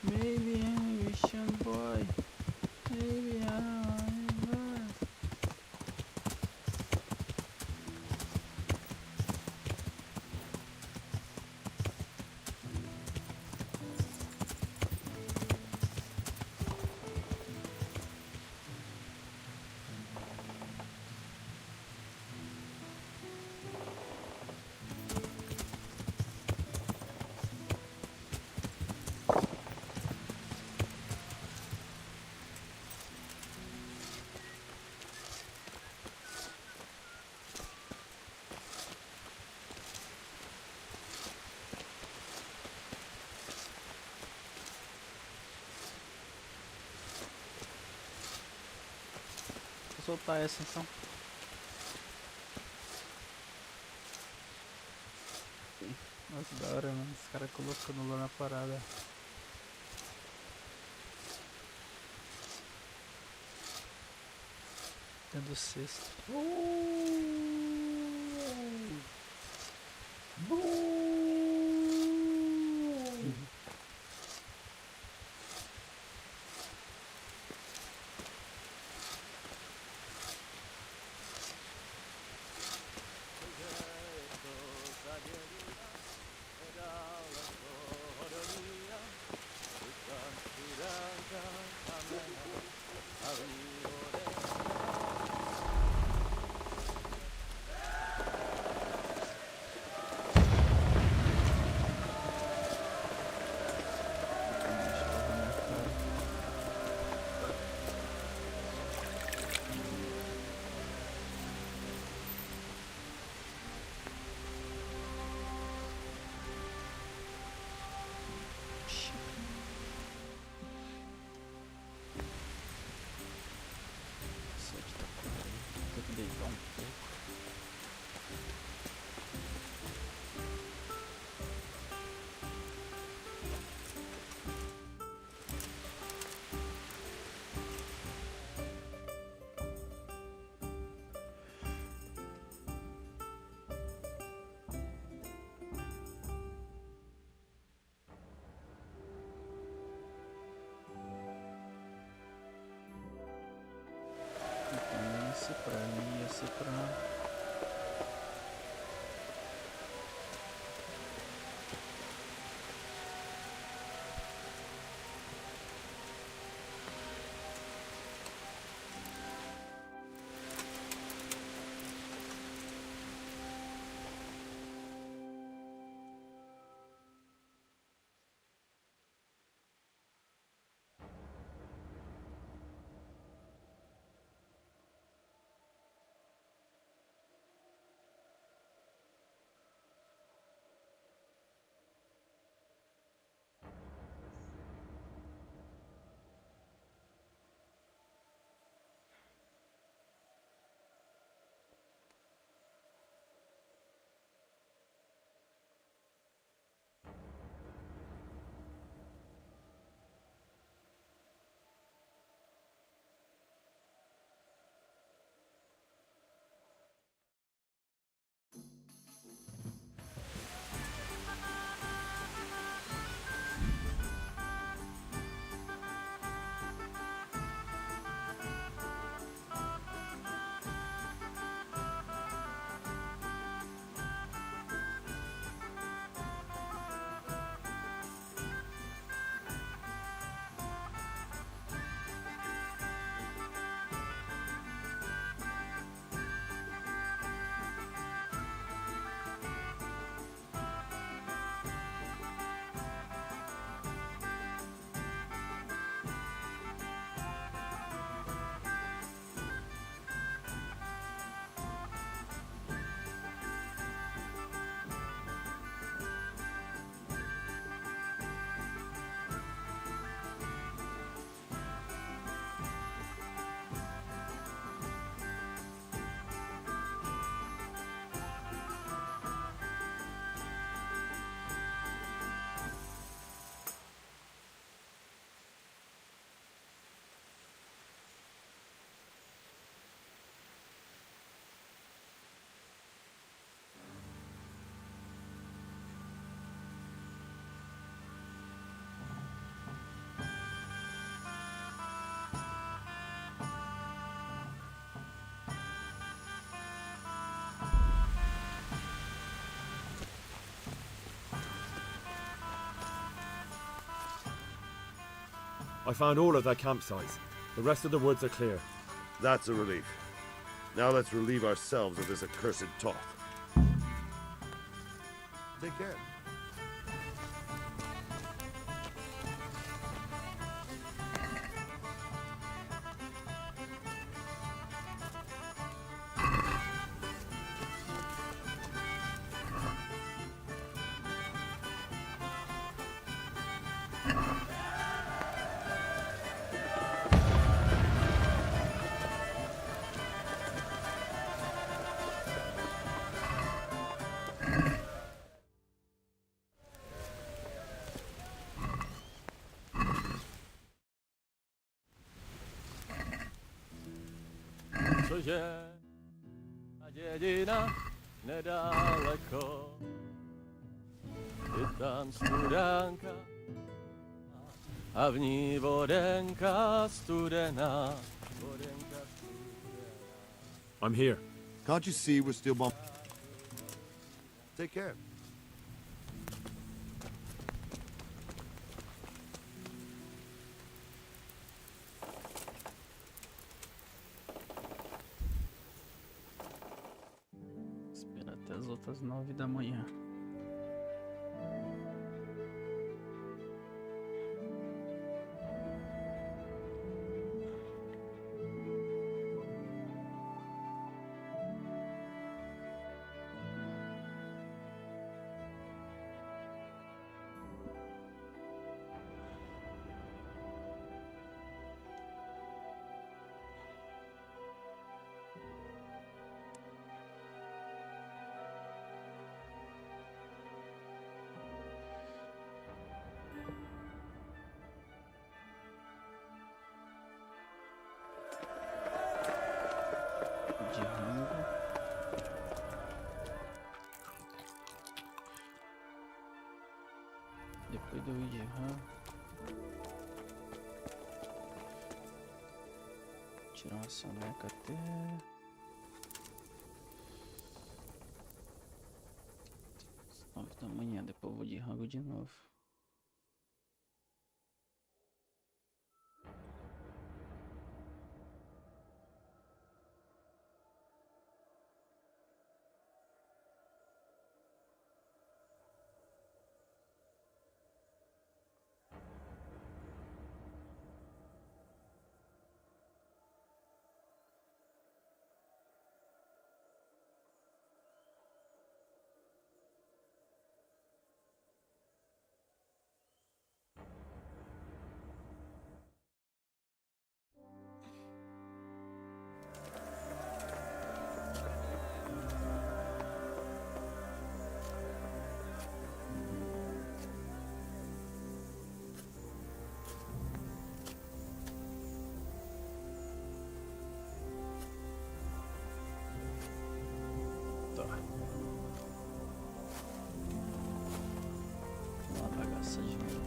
Maybe I'm a Russian boy. Maybe I'm a... Vou soltar essa então. Nossa, da hora, mano. Os caras colocando lá na parada. Dentro do cesto. Esse pra... I found all of their campsites. The rest of the woods are clear. That's a relief. Now let's relieve ourselves of this accursed Toth. Take care. protože dědina nedaleko. Je tam studánka a v ní vodenka studená. I'm here. Can't you see we're still bomb? Take care. Espera até as outras 9 da manhã. De rango. Depois do de rango. Tirar uma soneca até 9 da manhã. Depois eu vou de rango de novo. Uma bagaça de novo.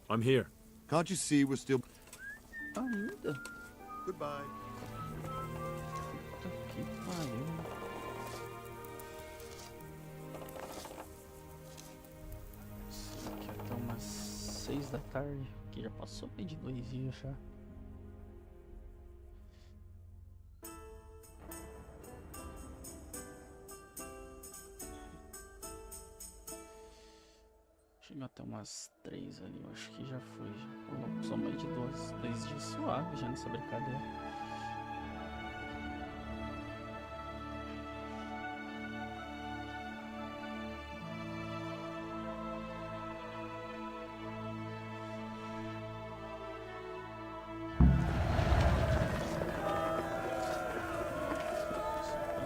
I'm here. Can't you see we're still... Ainda? Goodbye. Puta que pariu. Isso aqui até umas 6 da tarde. Que já passou bem de 2 dias já. Chegou até umas 3 ali, eu acho que já foi. Já. Só mais de 2 dias suave já nessa brincadeira.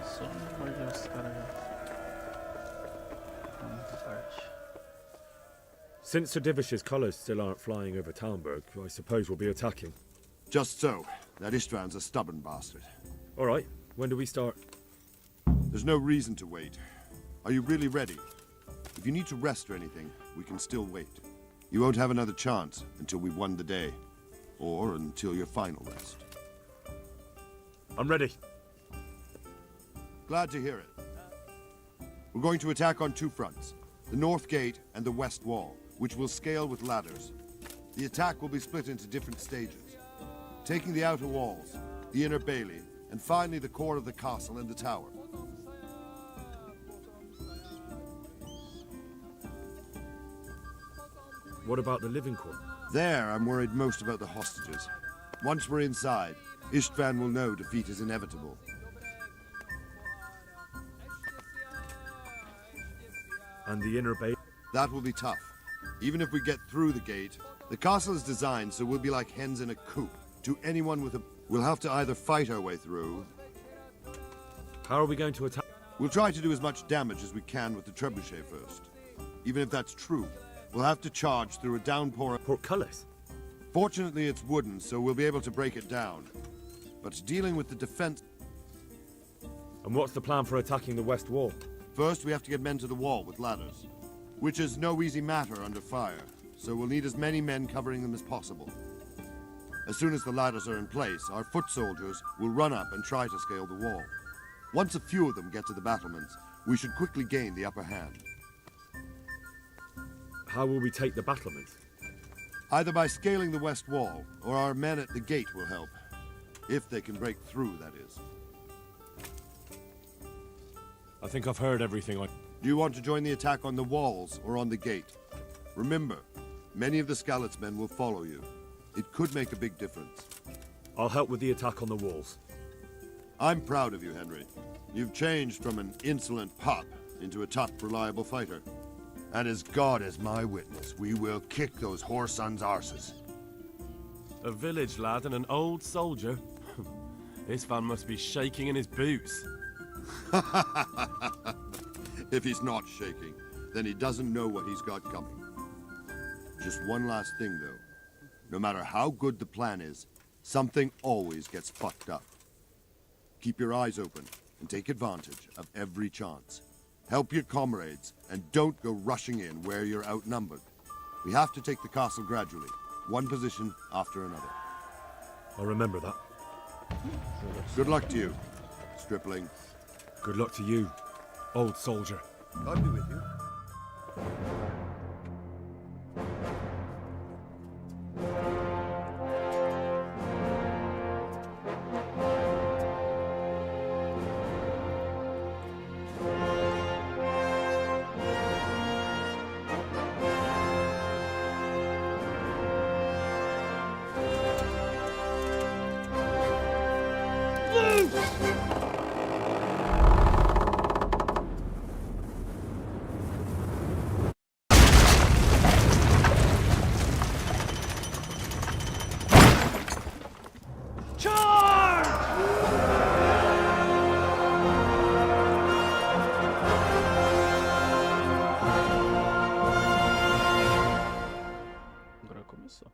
Só de morder os caras já. Muita parte. Since Sir Divish's colours still aren't flying over Talmberg, I suppose we'll be attacking. Just so. That Istvand's a stubborn bastard. All right, when do we start? There's no reason to wait. Are you really ready? If you need to rest or anything, we can still wait. You won't have another chance until we've won the day. Or until your final rest. I'm ready. Glad to hear it. We're going to attack on 2 fronts. The north gate and the west wall, which will scale with ladders. The attack will be split into different stages. Taking the outer walls, the inner bailey, and finally the core of the castle and the tower. What about the living quarter? There, I'm worried most about the hostages. Once we're inside, Istvan will know defeat is inevitable. And the inner bay? That will be tough. Even if we get through the gate, The castle is designed so we'll be like hens in a coop. To anyone with a... We'll have to either fight our way through... How are we going to attack? We'll try to do as much damage as we can with the trebuchet first. Even if that's true, we'll have to charge through a downpour of... Portcullis? Fortunately, it's wooden, so we'll be able to break it down. But dealing with the defense... And what's the plan for attacking the west wall? First, we have to get men to the wall with ladders, which is no easy matter under fire, so we'll need as many men covering them as possible. As soon as the ladders are in place, our foot soldiers will run up and try to scale the wall. Once a few of them get to the battlements, we should quickly gain the upper hand. How will we take the battlements? Either by scaling the west wall, or our men at the gate will help. If they can break through, that is. I think I've heard everything I... Do you want to join the attack on the walls or on the gate? Remember, many of the Skalitz men will follow you. It could make a big difference. I'll help with the attack on the walls. I'm proud of you, Henry. You've changed from an insolent pup into a tough, reliable fighter. And as God is my witness, we will kick those whore sons' arses. A village lad and an old soldier? This man must be shaking in his boots. If he's not shaking, then he doesn't know what he's got coming. Just one last thing, though. No matter how good the plan is, something always gets fucked up. Keep your eyes open and take advantage of every chance. Help your comrades and don't go rushing in where you're outnumbered. We have to take the castle gradually, one position after another. I'll remember that. Good luck to you, stripling. Good luck to you, old soldier. God be with you. Agora começou.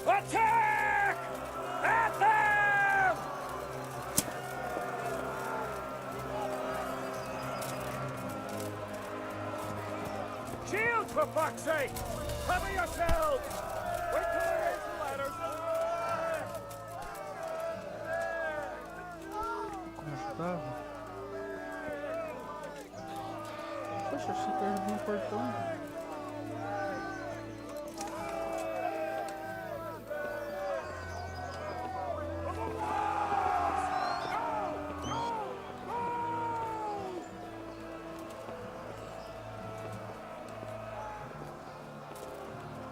Attack! At them! Shield, for fuck's sake! Cover yourselves! Wait till I raise the ladders! Ajudava. Poxa, achei que era um portão.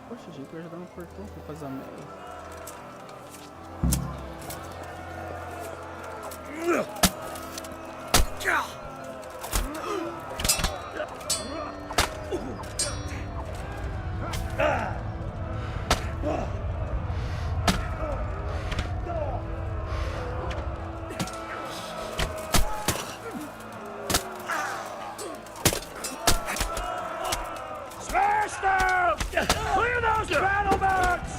Poxa, achei que eu ia ajudar no portão pra fazer a merda. Smash them! Clear those battlements!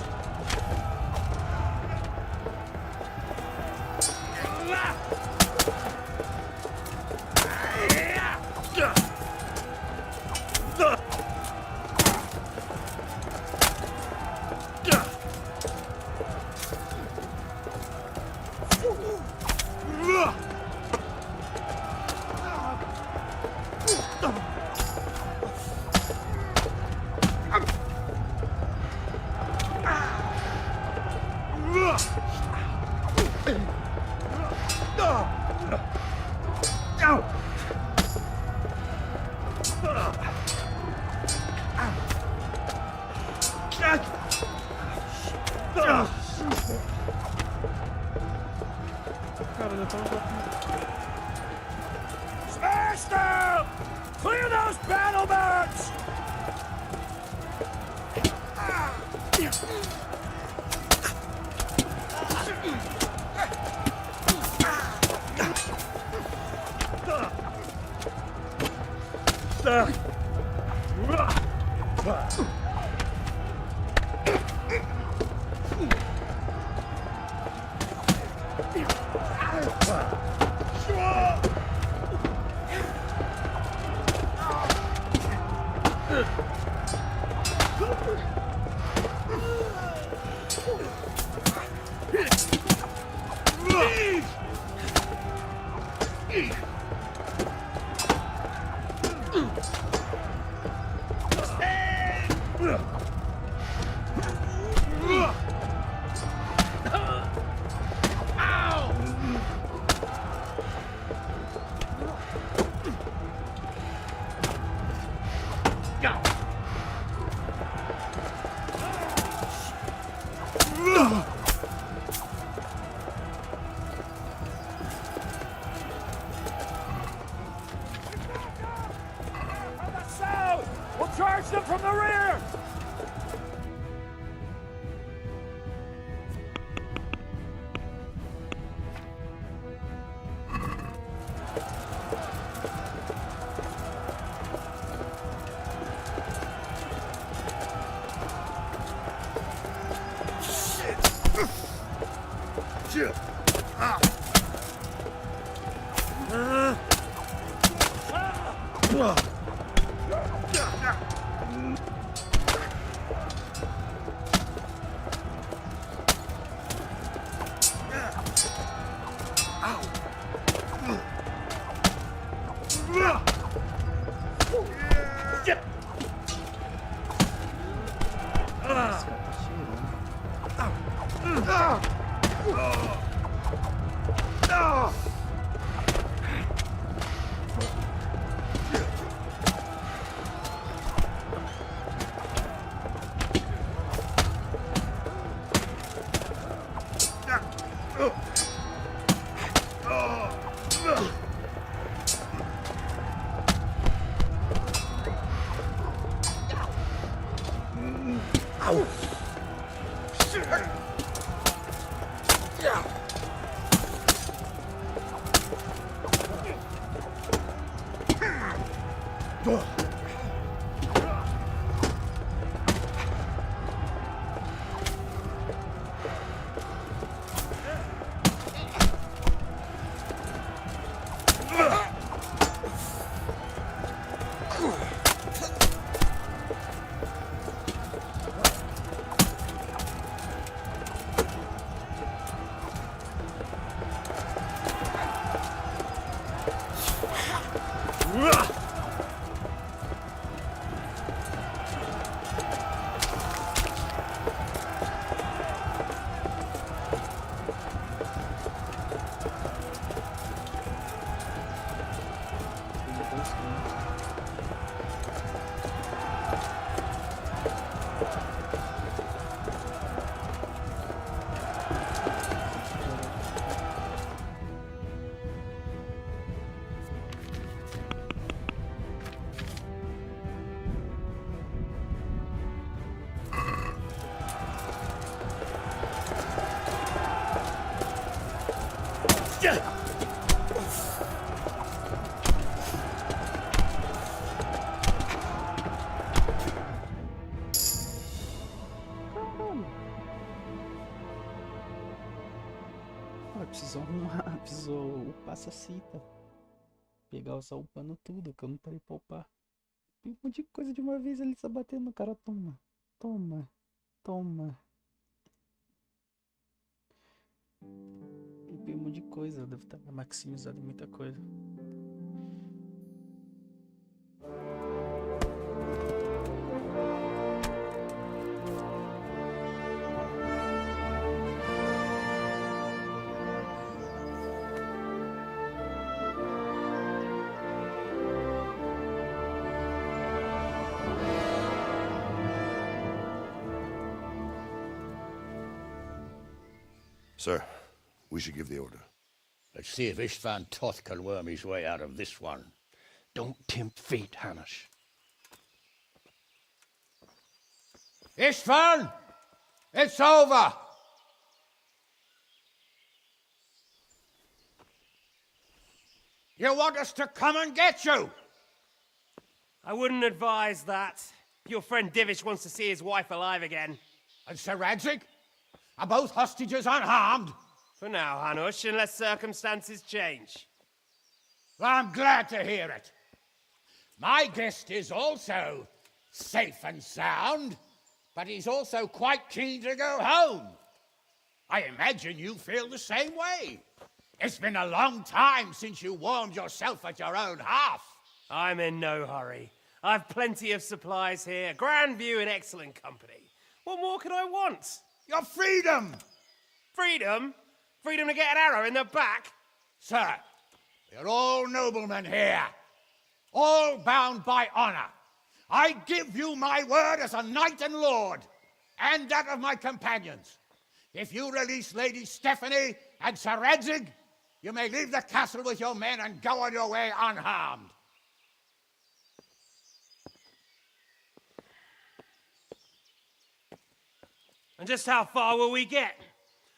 Cara, já tava Smash them! Clear those battlements! We'll charge them from the rear! Precisou arrumar, precisou upar essa cita. Pegar só upando tudo, que eu não parei pra upar. Um monte de coisa de uma vez ali, só batendo no cara. Toma, toma, toma. Upei um monte de coisa, eu devo estar maximizado em muita coisa. Sir, we should give the order. Let's see if Istvan Toth can worm his way out of this one. Don't tempt fate, Hamish. Istvan! It's over! You want us to come and get you? I wouldn't advise that. Your friend Divish wants to see his wife alive again. And Sir Radzig? Are both hostages unharmed? For now, Hanush, unless circumstances change. Well, I'm glad to hear it. My guest is also safe and sound, but he's also quite keen to go home. I imagine you feel the same way. It's been a long time since you warmed yourself at your own hearth. I'm in no hurry. I've plenty of supplies here, grand view and excellent company. What more could I want? Your freedom! Freedom? Freedom to get an arrow in the back? Sir, we're all noblemen here, all bound by honor. I give you my word as a knight and lord, and that of my companions. If you release Lady Stephanie and Sir Radzig, you may leave the castle with your men and go on your way unharmed. And just how far will we get?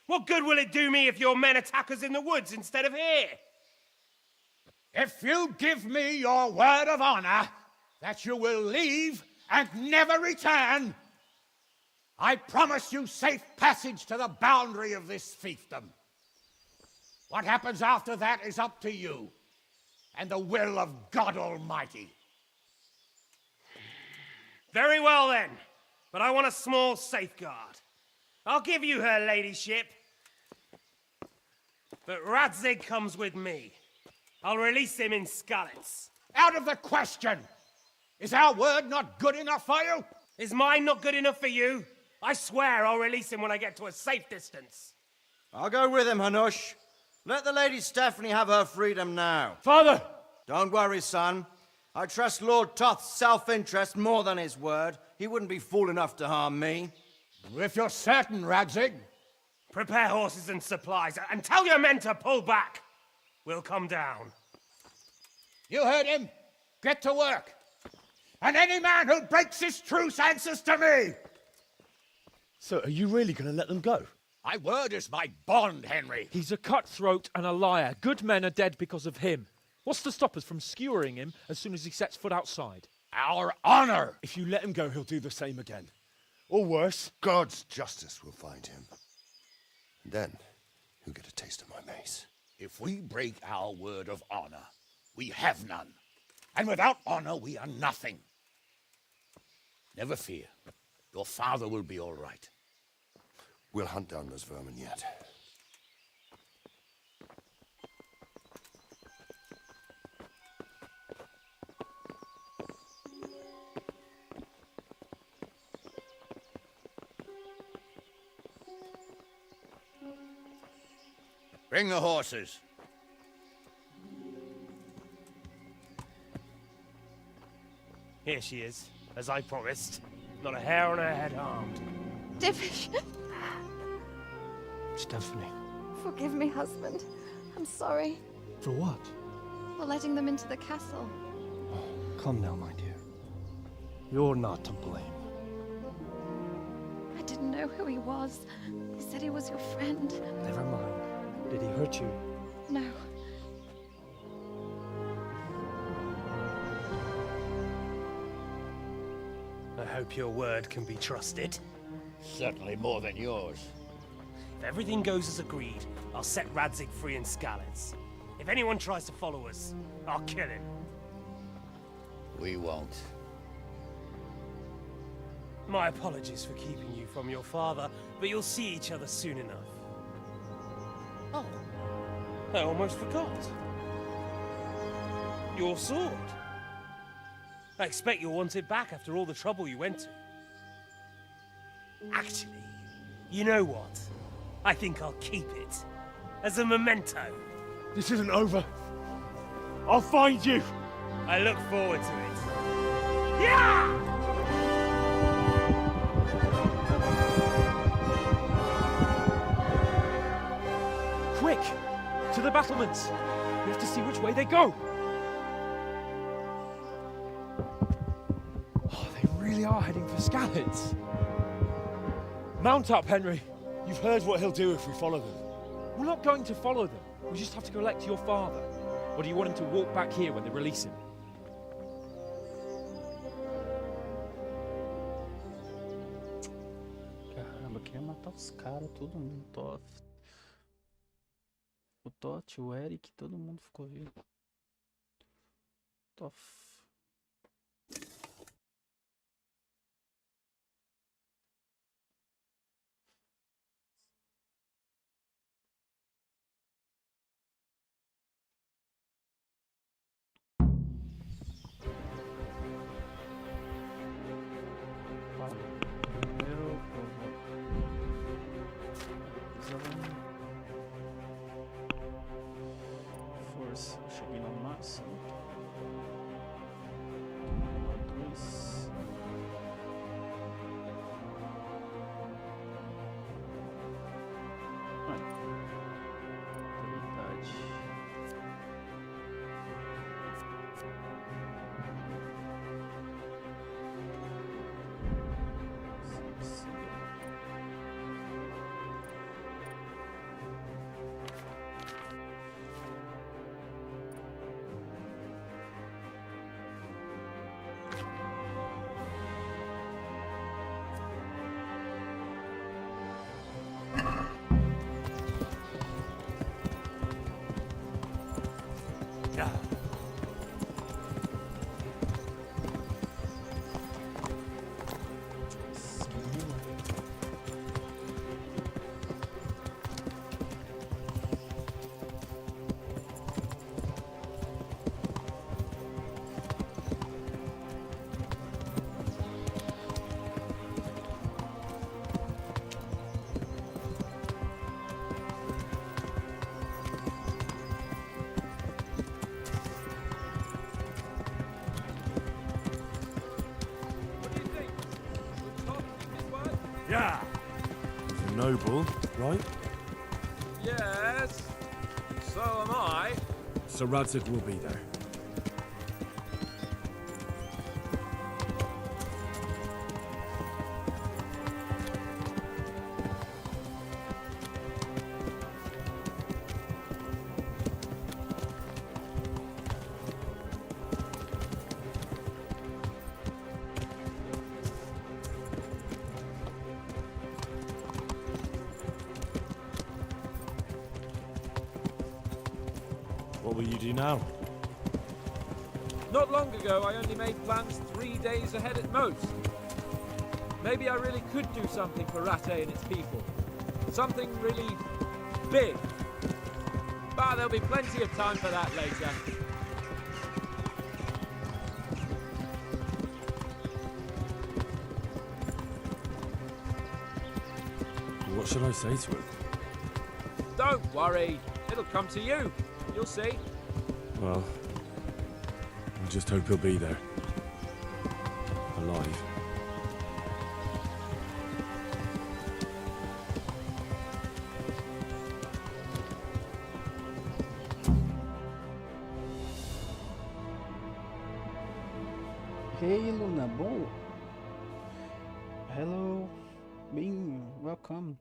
What good will it do me if your men attack us in the woods instead of here? If you give me your word of honor that you will leave and never return, I promise you safe passage to the boundary of this fiefdom. What happens after that is up to you and the will of God Almighty. Very well then, but I want a small safeguard. I'll give you her ladyship, but Radzig comes with me. I'll release him in Skalitz. Out of the question! Is our word not good enough for you? Is mine not good enough for you? I swear I'll release him when I get to a safe distance. I'll go with him, Hanush. Let the Lady Stephanie have her freedom now. Father! Don't worry, son. I trust Lord Toth's self-interest more than his word. He wouldn't be fool enough to harm me. If you're certain, Radzig. Prepare horses and supplies, and tell your men to pull back. We'll come down. You heard him. Get to work. And any man who breaks his truce answers to me. So, are you really going to let them go? My word is my bond, Henry. He's a cutthroat and a liar. Good men are dead because of him. What's to stop us from skewering him as soon as he sets foot outside? Our honor! If you let him go, he'll do the same again. Or worse. God's justice will find him. And then, he'll get a taste of my mace. If we break our word of honor, we have none. And without honor, we are nothing. Never fear. Your father will be all right. We'll hunt down those vermin yet. Bring the horses. Here she is, as I promised. Not a hair on her head harmed. Divish! Stephanie. Forgive me, husband. I'm sorry For what? for letting them into the castle. Come now, my dear. You're not to blame. I didn't know who he was. He said he was your friend. Never mind. Did he hurt you? No. I hope your word can be trusted. Certainly more than yours. If everything goes as agreed, I'll set Radzig free in Skalitz. If anyone tries to follow us, I'll kill him. We won't. My apologies for keeping you from your father, but you'll see each other soon enough. Oh, I almost forgot. Your sword. I expect you'll want it back after all the trouble you went to. Actually, you know what? I think I'll keep it. As a memento. This isn't over. I'll find you. I look forward to it. Yeah! battlements. We have to see which way they go. Oh, they really are heading for Skalitz. Mount up, Henry. You've heard what he'll do if we follow them. We're not going to follow them. We just have to collect your father. Or do you want him to walk back here when they release him? Caramba, queria matar os caras, todo mundo. O Toth, o Eric, todo mundo ficou vivo. Toff. Primeiro eu vou força, eu cheguei no máximo. 2. Habilidade. Yeah! He's a noble, right? Yes. So am I. So Radzig will be there. What will you do now? Not long ago, I only made plans 3 days ahead at most. Maybe I really could do something for Ratte and its people. Something really big. But there'll be plenty of time for that later. What should I say to him? Don't worry. It'll come to you. You'll see. Well, I just hope he'll be there. Alive. Hey Luna, bom? Hello, bem, welcome.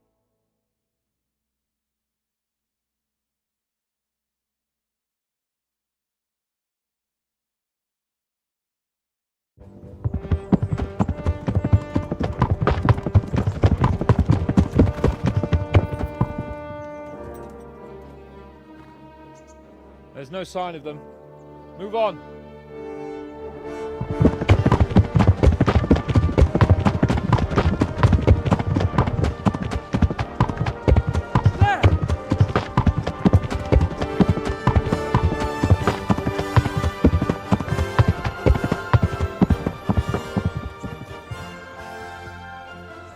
There's no sign of them. Move on.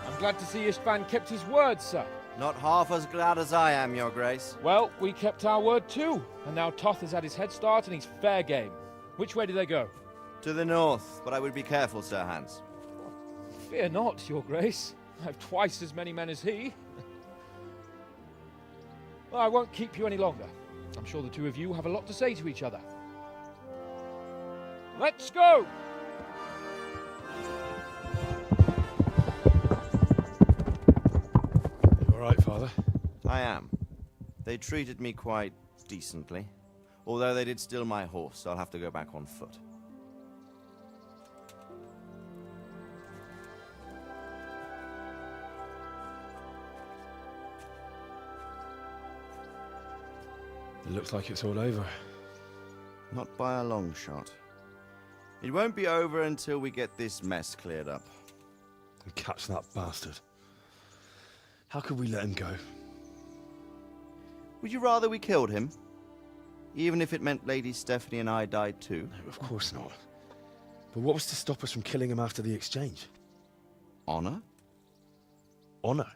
I'm glad to see Istvan kept his word, sir. Not half as glad as I am, Your Grace. Well, we kept our word too. And now Toth has had his head start and he's fair game. Which way do they go? To the north, but I would be careful, Sir Hans. Fear not, Your Grace. I have twice as many men as he. Well, I won't keep you any longer. I'm sure the two of you have a lot to say to each other. Let's go! You all right, Father? I am. They treated me quite decently. Although they did steal my horse, so I'll have to go back on foot. It looks like it's all over. Not by a long shot. It won't be over until we get this mess cleared up. And catch that bastard. How could we let him go? Would you rather we killed him? Even if it meant Lady Stephanie and I died too? No, of course not. But what was to stop us from killing him after the exchange? Honor? Honor?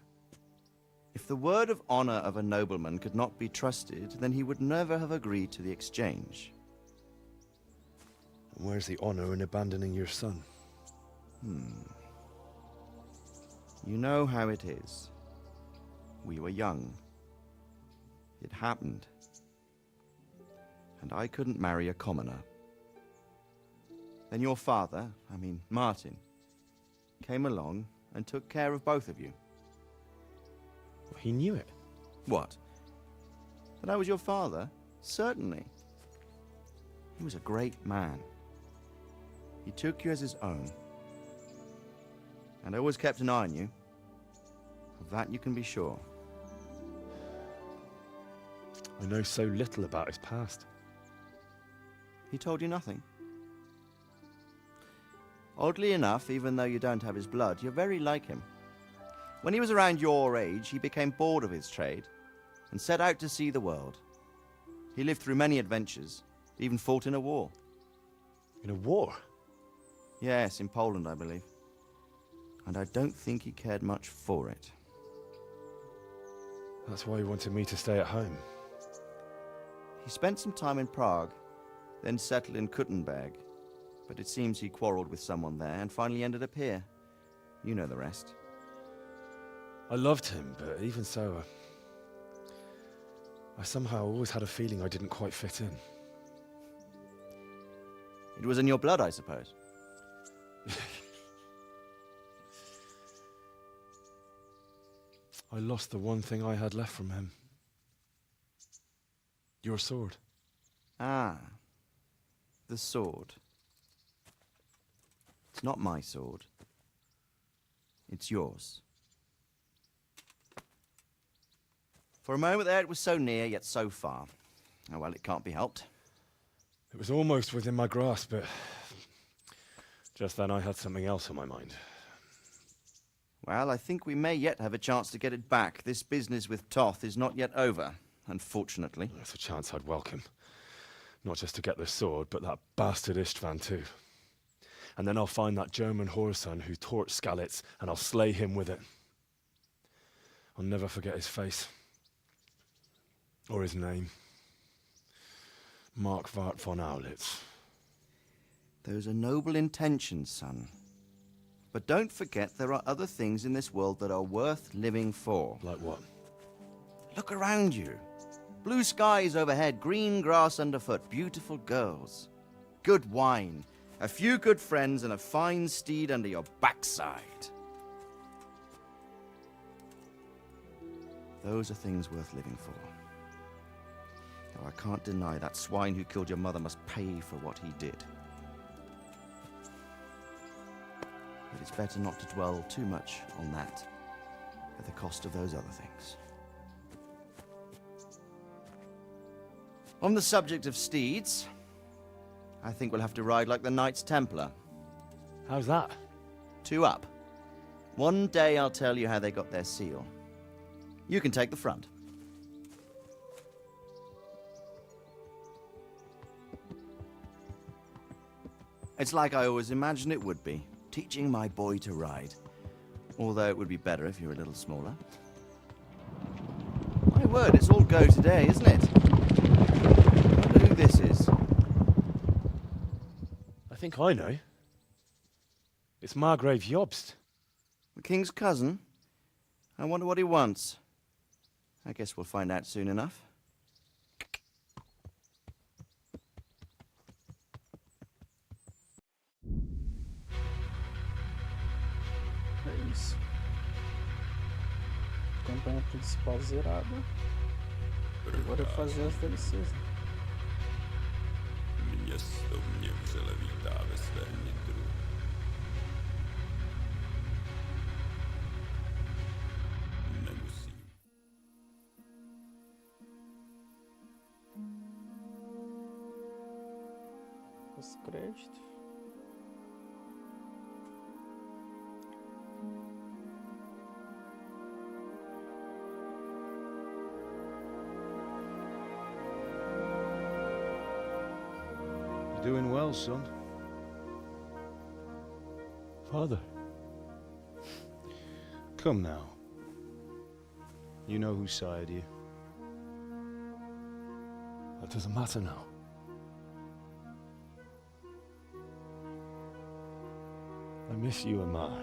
If the word of honor of a nobleman could not be trusted, then he would never have agreed to the exchange. And where's the honor in abandoning your son? You know how it is. We were young. It happened. And I couldn't marry a commoner. Then your father, Martin, came along and took care of both of you. Well, he knew it. What? That I was your father? Certainly. He was a great man. He took you as his own. And always kept an eye on you. Of that you can be sure. I know so little about his past. He told you nothing? Oddly enough, even though you don't have his blood, you're very like him. When he was around your age, he became bored of his trade and set out to see the world. He lived through many adventures, even fought in a war. In a war? Yes, in Poland, I believe. And I don't think he cared much for it. That's why he wanted me to stay at home. He spent some time in Prague, then settled in Kuttenberg. But it seems he quarreled with someone there and finally ended up here. You know the rest. I loved him, but even so, I somehow always had a feeling I didn't quite fit in. It was in your blood, I suppose. I lost the one thing I had left from him. Your sword. Ah, the sword. It's not my sword. It's yours. For a moment there, it was so near, yet so far. Oh, well, it can't be helped. It was almost within my grasp, but just then I had something else on my mind. Well, I think we may yet have a chance to get it back. This business with Toth is not yet over, unfortunately. That's a chance I'd welcome. Not just to get the sword, but that bastard Istvan too. And then I'll find that German whoreson who torched Skalitz, and I'll slay him with it. I'll never forget his face. Or his name. Marquardt von Aulitz. Those are noble intentions, son. But don't forget there are other things in this world that are worth living for. Like what? Look around you. Blue skies overhead, green grass underfoot, beautiful girls. Good wine, a few good friends, and a fine steed under your backside. Those are things worth living for. Though I can't deny that swine who killed your mother must pay for what he did. But it's better not to dwell too much on that at the cost of those other things. On the subject of steeds, I think we'll have to ride like the Knights Templar. How's that? 2 up. One day I'll tell you how they got their seal. You can take the front. It's like I always imagined it would be, teaching my boy to ride. Although it would be better if you were a little smaller. My word, it's all go today, isn't it? I wonder who this is. I think I know. It's Margrave Jobst. The king's cousin? I wonder what he wants. I guess we'll find out soon enough. Campanha principal zerada. Agora eu fazer as DLCs. MINHAS domněvře levítá ve svém nitru. Nemusím. Pós-crédito. Doing well, son. Father. Come now. You know who sired you. That doesn't matter now. I miss you, Amar.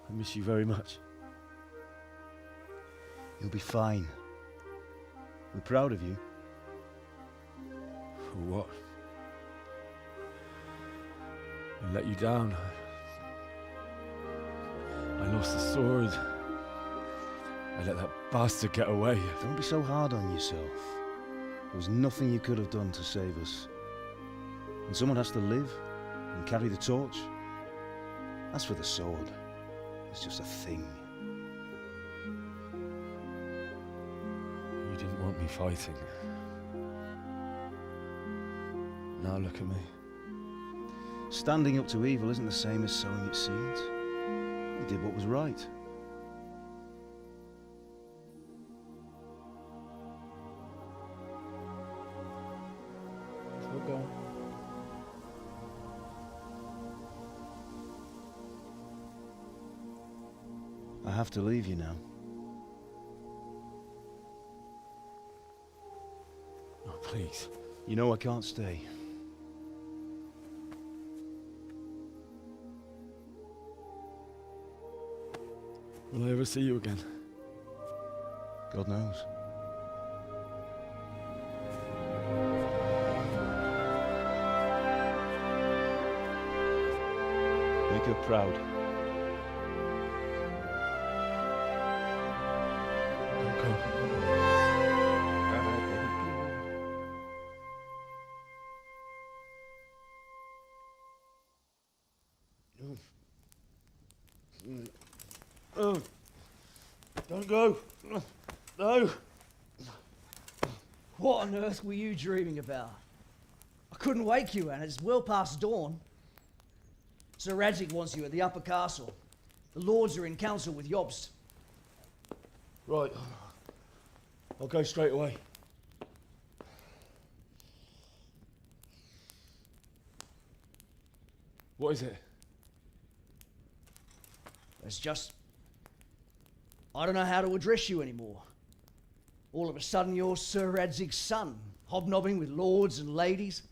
I miss you very much. You'll be fine. We're proud of you. For what? I let you down. I lost the sword. I let that bastard get away. Don't be so hard on yourself. There was nothing you could have done to save us. And someone has to live and carry the torch. As for the sword, it's just a thing. You didn't want me fighting. Now look at me. Standing up to evil isn't the same as sowing its seeds. You did what was right. We'll go. I have to leave you now. Oh, please. You know I can't stay. Will I ever see you again? God knows. Make her proud. Oh, don't go. No. What on earth were you dreaming about? I couldn't wake you, and it's well past dawn. Sir Radzig wants you at the upper castle. The lords are in council with Jobst. Right. I'll go straight away. What is it? It's just... I don't know how to address you anymore. All of a sudden you're Sir Radzig's son, hobnobbing with lords and ladies.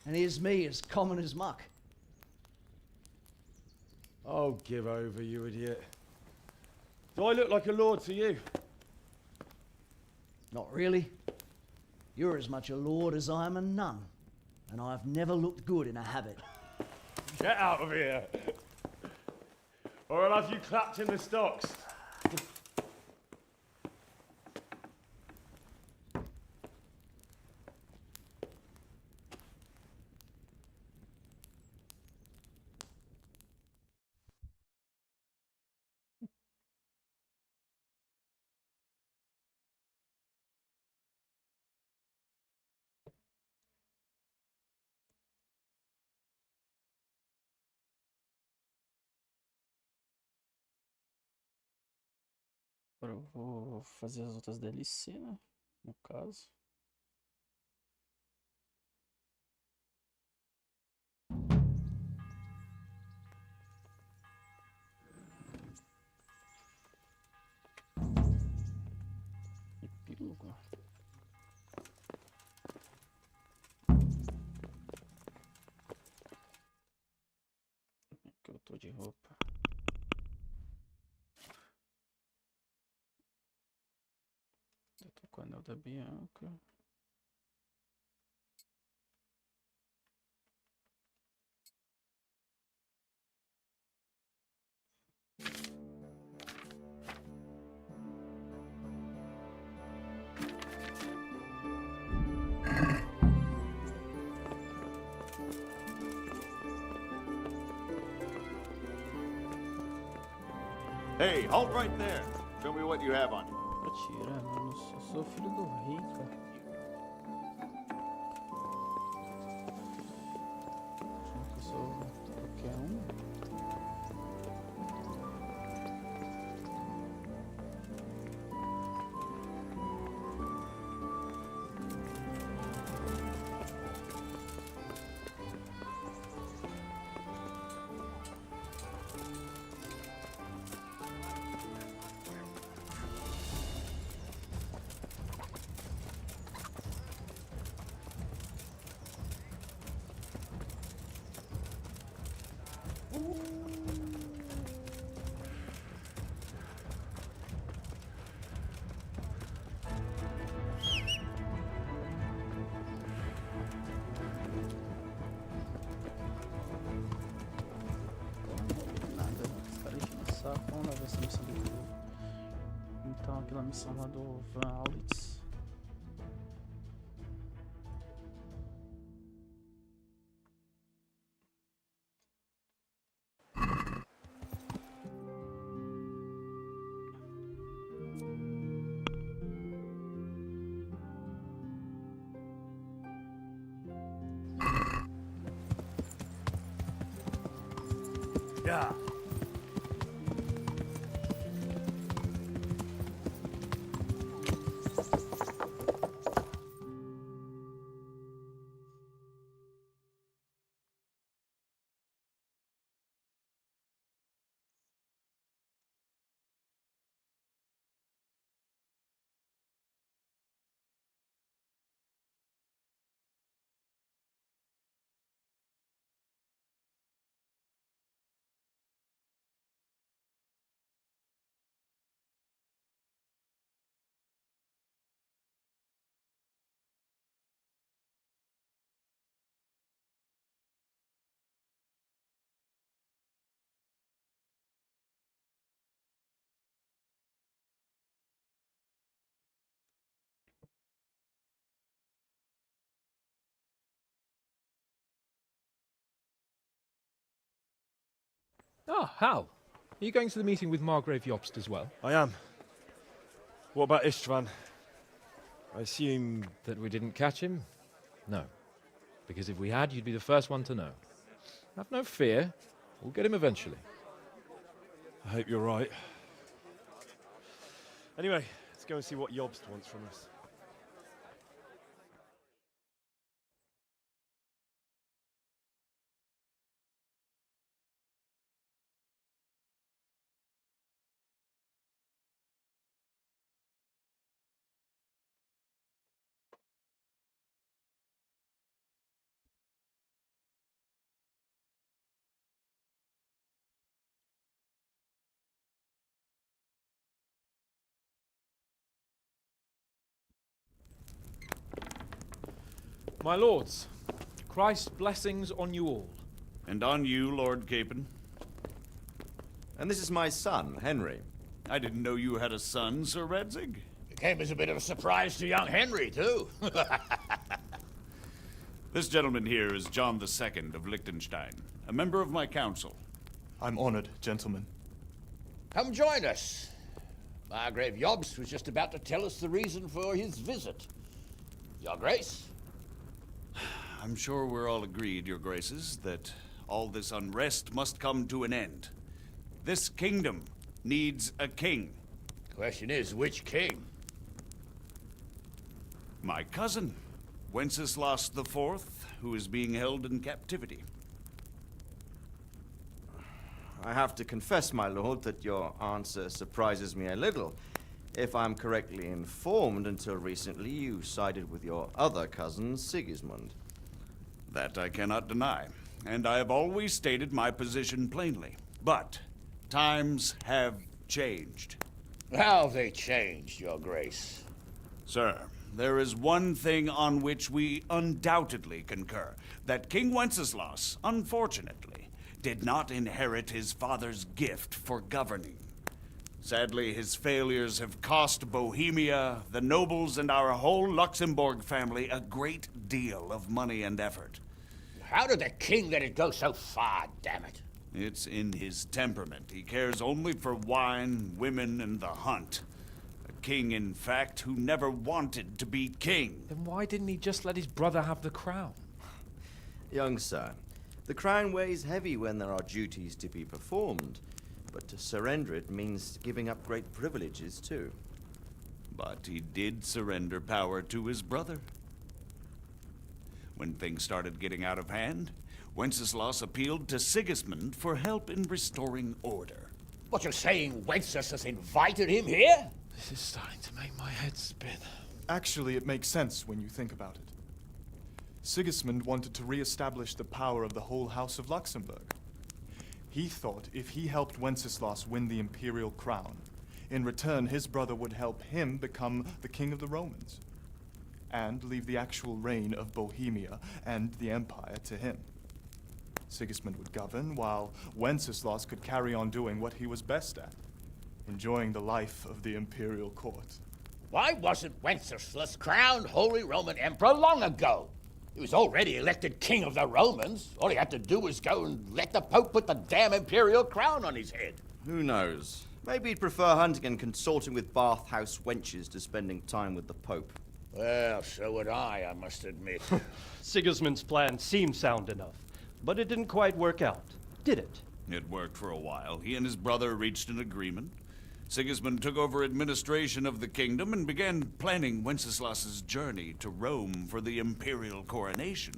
And here's me, as common as muck. Oh, give over, you idiot. Do I look like a lord to you? Not really. You're as much a lord as I am a nun. And I've never looked good in a habit. Get out of here! Or I'll have you clapped in the stocks. Agora eu vou fazer as outras DLC, né? No caso. Epílogo. Que eu tô de roupa. Eu tô com o anel da Bianca. Hey, halt right there. Show me what you have on you. Atira, mano. Eu sou filho do rei, cara. Achando que eu sou qualquer um. Vamos levar essa missão do jogo. Então aquela missão lá do Van Aulitz. Yeah. Ah, Hal. Are you going to the meeting with Margrave Jobst as well? I am. What about Istvan? I assume... That we didn't catch him? No. Because if we had, you'd be the first one to know. Have no fear. We'll get him eventually. I hope you're right. Anyway, let's go and see what Jobst wants from us. My lords, Christ's blessings on you all. And on you, Lord Capon. And this is my son, Henry. I didn't know you had a son, Sir Radzig. It came as a bit of a surprise to young Henry, too. This gentleman here is John II of Liechtenstein, a member of my council. I'm honored, gentlemen. Come join us. Margrave Jobst was just about to tell us the reason for his visit. Your Grace? I'm sure we're all agreed, Your Graces, that all this unrest must come to an end. This kingdom needs a king. Question is, which king? My cousin, Wenceslas IV, who is being held in captivity. I have to confess, my lord, that your answer surprises me a little. If I'm correctly informed, until recently you sided with your other cousin, Sigismund. That I cannot deny, and I have always stated my position plainly. But times have changed. How have they changed, Your Grace? Sir, there is one thing on which we undoubtedly concur. That King Wenceslas, unfortunately, did not inherit his father's gift for governing. Sadly, his failures have cost Bohemia, the nobles, and our whole Luxembourg family a great deal of money and effort. How did the king let it go so far, damn it? It's in his temperament. He cares only for wine, women, and the hunt. A king, in fact, who never wanted to be king. Then why didn't he just let his brother have the crown? Young sir, the crown weighs heavy when there are duties to be performed, but to surrender it means giving up great privileges too. But he did surrender power to his brother. When things started getting out of hand, Wenceslas appealed to Sigismund for help in restoring order. What, you're saying Wenceslas invited him here? This is starting to make my head spin. Actually, it makes sense when you think about it. Sigismund wanted to re-establish the power of the whole House of Luxembourg. He thought if he helped Wenceslas win the imperial crown, in return his brother would help him become the king of the Romans, and leave the actual reign of Bohemia and the empire to him. Sigismund would govern, while Wenceslas could carry on doing what he was best at, enjoying the life of the imperial court. Why wasn't Wenceslas crowned Holy Roman Emperor long ago? He was already elected king of the Romans. All he had to do was go and let the Pope put the damn imperial crown on his head. Who knows? Maybe he'd prefer hunting and consorting with bathhouse wenches to spending time with the Pope. Well, so would I must admit. Sigismund's plan seemed sound enough, but it didn't quite work out, did it? It worked for a while. He and his brother reached an agreement. Sigismund took over administration of the kingdom and began planning Wenceslas's journey to Rome for the imperial coronation.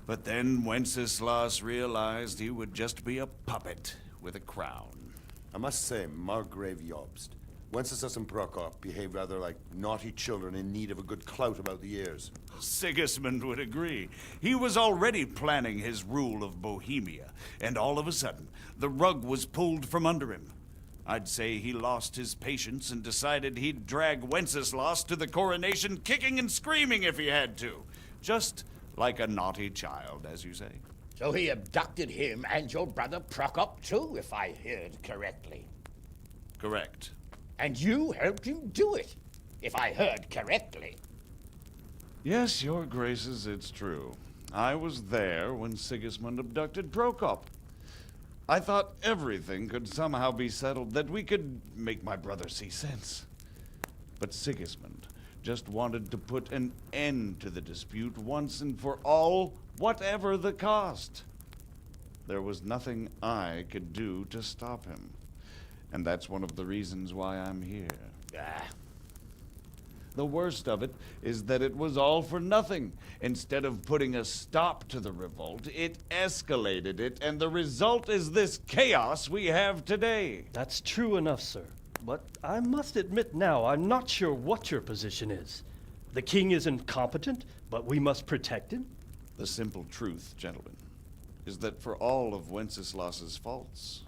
But then Wenceslas realized he would just be a puppet with a crown. I must say, Margrave Jobst, Wenceslas and Prokop behaved rather like naughty children in need of a good clout about the ears. Sigismund would agree. He was already planning his rule of Bohemia, and all of a sudden, the rug was pulled from under him. I'd say he lost his patience and decided he'd drag Wenceslas to the coronation kicking and screaming if he had to. Just like a naughty child, as you say. So he abducted him and your brother Prokop too, if I heard correctly. Correct. And you helped him do it, if I heard correctly. Yes, your graces, it's true. I was there when Sigismund abducted Prokop. I thought everything could somehow be settled, that we could make my brother see sense. But Sigismund just wanted to put an end to the dispute once and for all, whatever the cost. There was nothing I could do to stop him. And that's one of the reasons why I'm here. The worst of it is that it was all for nothing. Instead of putting a stop to the revolt, it escalated it, and the result is this chaos we have today. That's true enough, sir. But I must admit now, I'm not sure what your position is. The king is incompetent, but we must protect him? The simple truth, gentlemen, is that for all of Wenceslas's faults,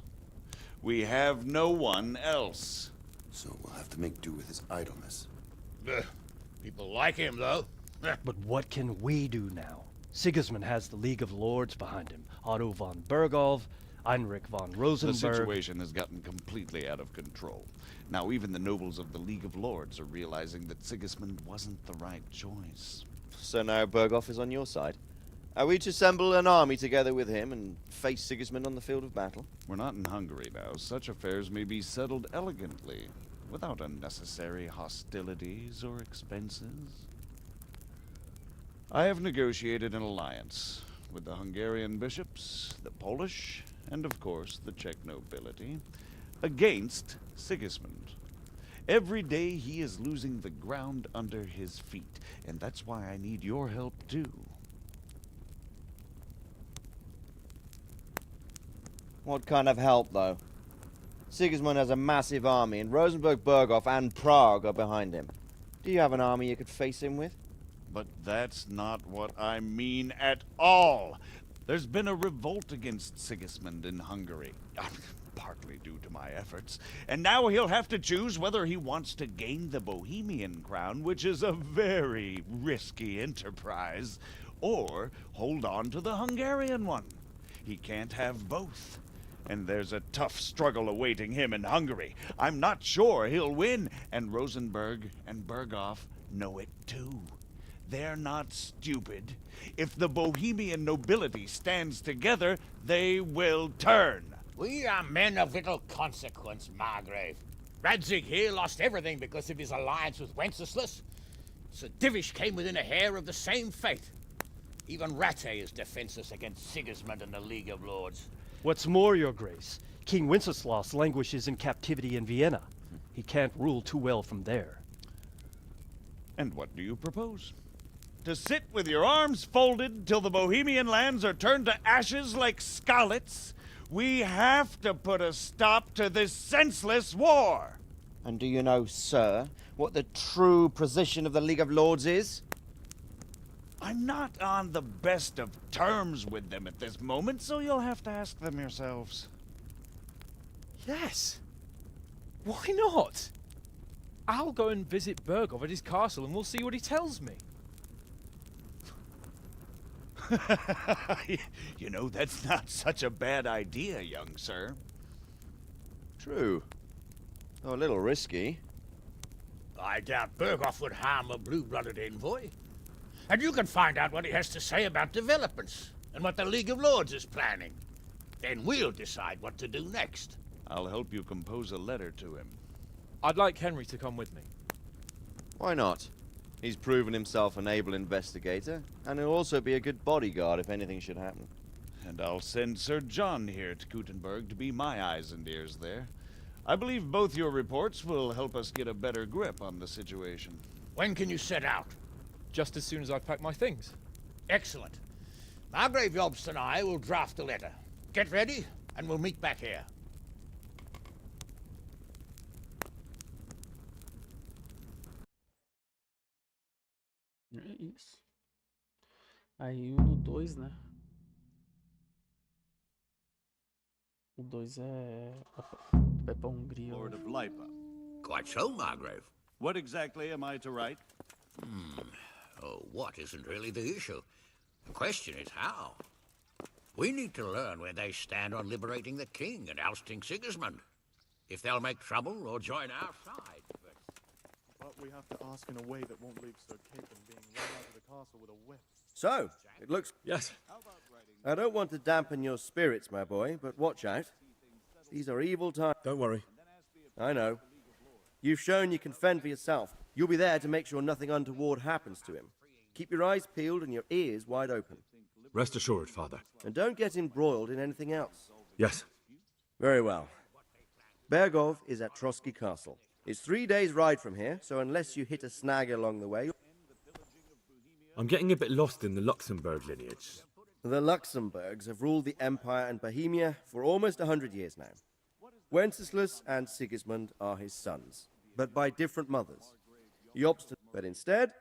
we have no one else. So we'll have to make do with his idleness. People like him, though. But what can we do now? Sigismund has the League of Lords behind him. Otto von Bergholf, Heinrich von Rosenberg. The situation has gotten completely out of control. Now even the nobles of the League of Lords are realizing that Sigismund wasn't the right choice. So now Bergholf is on your side? Are we to assemble an army together with him and face Sigismund on the field of battle? We're not in Hungary now. Such affairs may be settled elegantly, without unnecessary hostilities or expenses. I have negotiated an alliance with the Hungarian bishops, the Polish, and of course the Czech nobility, against Sigismund. Every day he is losing the ground under his feet, and that's why I need your help too. What kind of help, though? Sigismund has a massive army, and Rosenberg, Berghof, and Prague are behind him. Do you have an army you could face him with? But that's not what I mean at all. There's been a revolt against Sigismund in Hungary, partly due to my efforts, and now he'll have to choose whether he wants to gain the Bohemian crown, which is a very risky enterprise, or hold on to the Hungarian one. He can't have both. And there's a tough struggle awaiting him in Hungary. I'm not sure he'll win, and Rosenberg and Berghof know it too. They're not stupid. If the Bohemian nobility stands together, they will turn. We are men of little consequence, Margrave. Radzig here lost everything because of his alliance with Wenceslas. Sir Divish came within a hair of the same fate. Even Rattay is defenseless against Sigismund and the League of Lords. What's more, Your Grace, King Wenceslas languishes in captivity in Vienna. He can't rule too well from there. And what do you propose? To sit with your arms folded till the Bohemian lands are turned to ashes like scarlets? We have to put a stop to this senseless war! And do you know, sir, what the true position of the League of Lords is? I'm not on the best of terms with them at this moment, so you'll have to ask them yourselves. Yes. Why not? I'll go and visit Bergov at his castle and we'll see what he tells me. You know, that's not such a bad idea, young sir. True. Though a little risky. I doubt Bergov would harm a blue-blooded envoy. And you can find out what he has to say about developments and what the League of Lords is planning. Then we'll decide what to do next. I'll help you compose a letter to him. I'd like Henry to come with me. Why not? He's proven himself an able investigator, and he'll also be a good bodyguard if anything should happen. And I'll send Sir John here to Gutenberg to be my eyes and ears there. I believe both your reports will help us get a better grip on the situation. When can you set out? Just as soon as I've packed my things. Excellent. Margrave Jobst and I will draft a letter. Get ready, and we'll meet back here. É isso. Aí o do 2, né? O 2 vai pra Hungria. Lord of Lipa. Quite so, Margrave. What exactly am I to write? Oh, what isn't really the issue. The question is how. We need to learn where they stand on liberating the king and ousting Sigismund. If they'll make trouble or join our side. But we have to ask in a way that won't leave Sir Capon being run out of the castle with a whip. So, it looks... Yes. I don't want to dampen your spirits, my boy, but watch out. These are evil times. Don't worry. I know. You've shown you can fend for yourself. You'll be there to make sure nothing untoward happens to him. Keep your eyes peeled and your ears wide open. Rest assured, Father. And don't get embroiled in anything else. Yes. Very well. Bergov is at Trotsky Castle. It's 3 days' ride from here, so unless you hit a snag along the way... I'm getting a bit lost in the Luxembourg lineage. The Luxembourgs have ruled the Empire and Bohemia for almost 100 years now. Wenceslas and Sigismund are his sons, but by different mothers. But instead,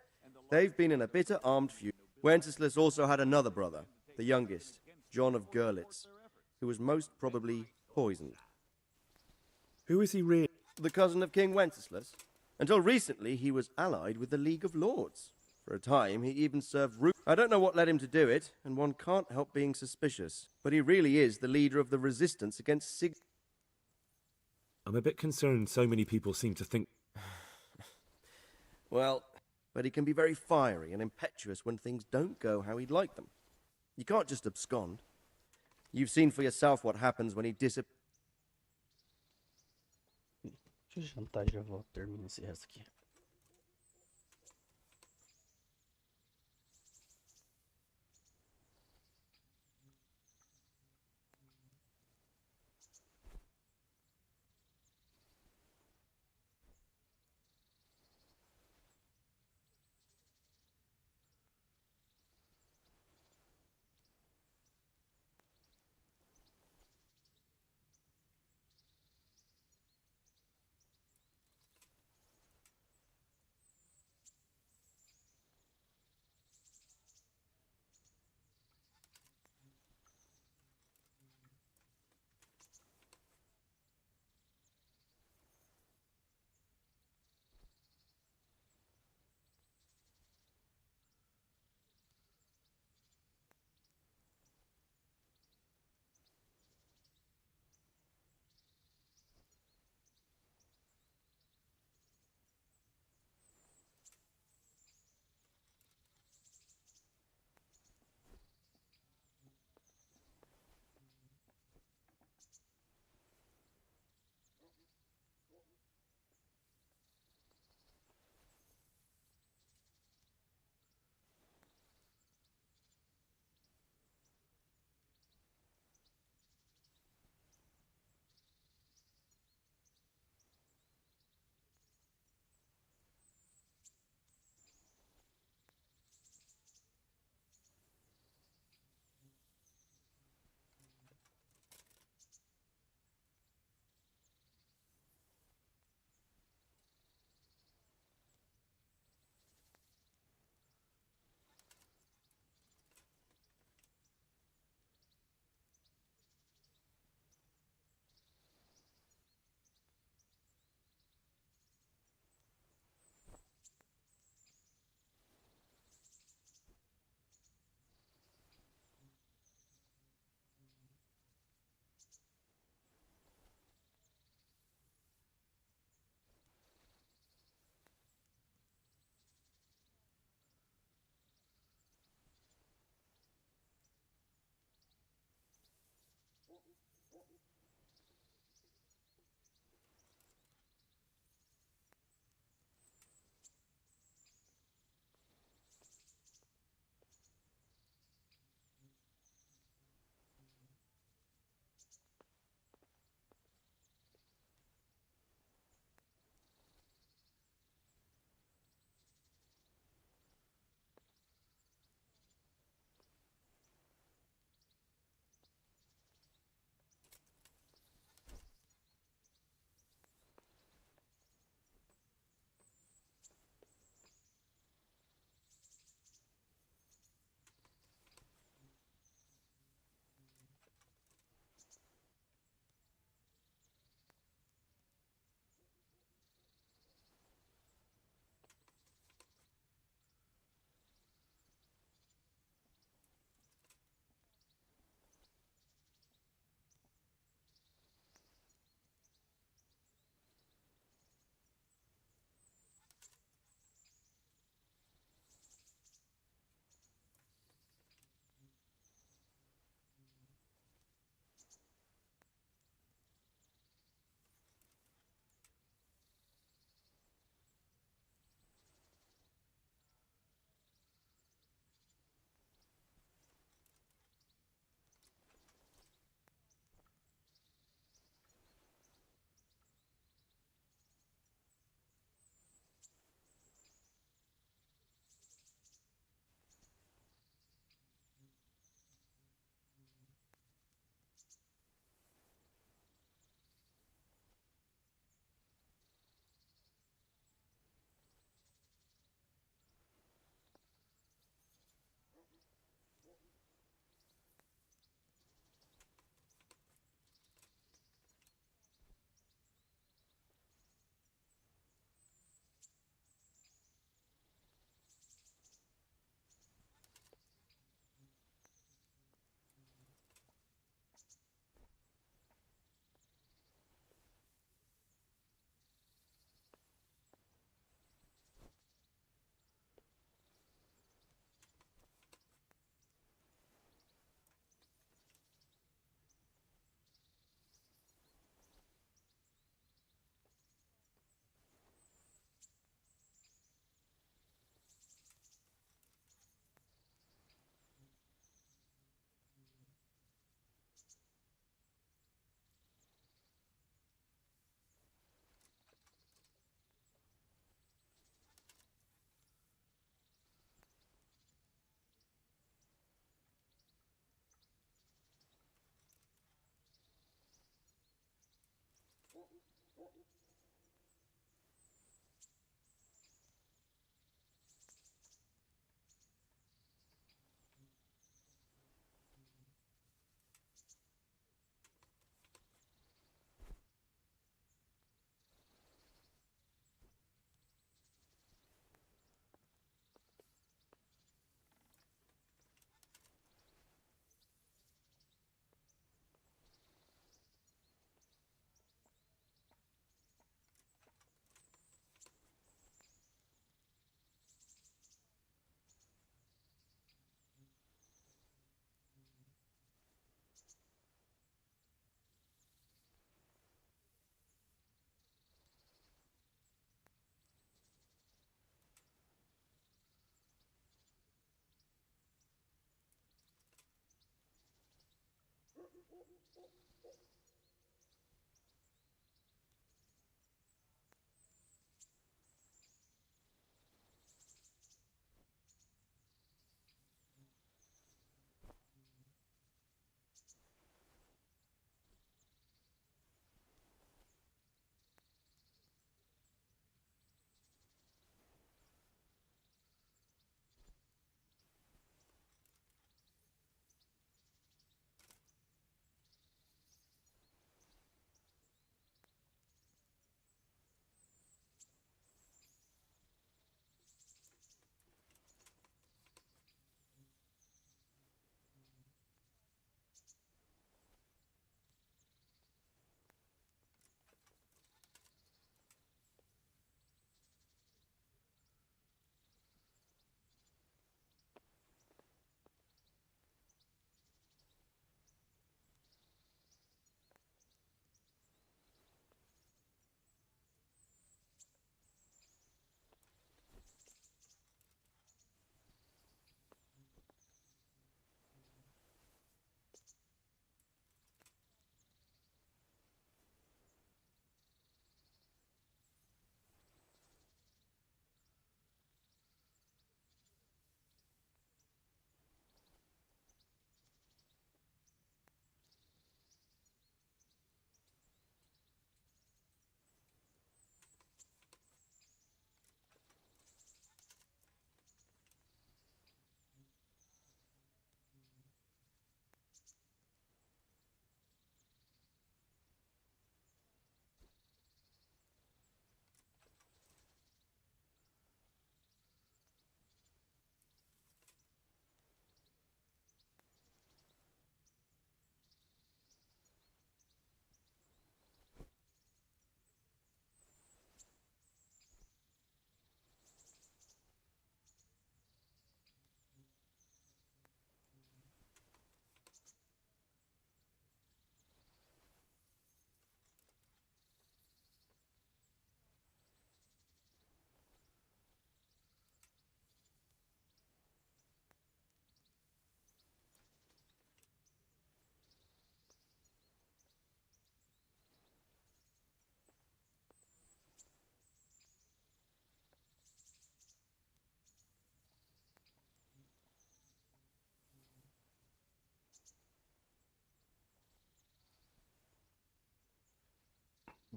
they've been in a bitter armed feud. Wenceslas also had another brother, the youngest, John of Görlitz, who was most probably poisoned. Who is he really? The cousin of King Wenceslas. Until recently, he was allied with the League of Lords. For a time, he even served I don't know what led him to do it, and one can't help being suspicious, but he really is the leader of the resistance against Sig... I'm a bit concerned so many people seem to think... Well, but he can be very fiery and impetuous when things don't go how he'd like them. You can't just abscond. You've seen for yourself what happens when he Deixa eu jantar e já volto. Termino esse resto aqui.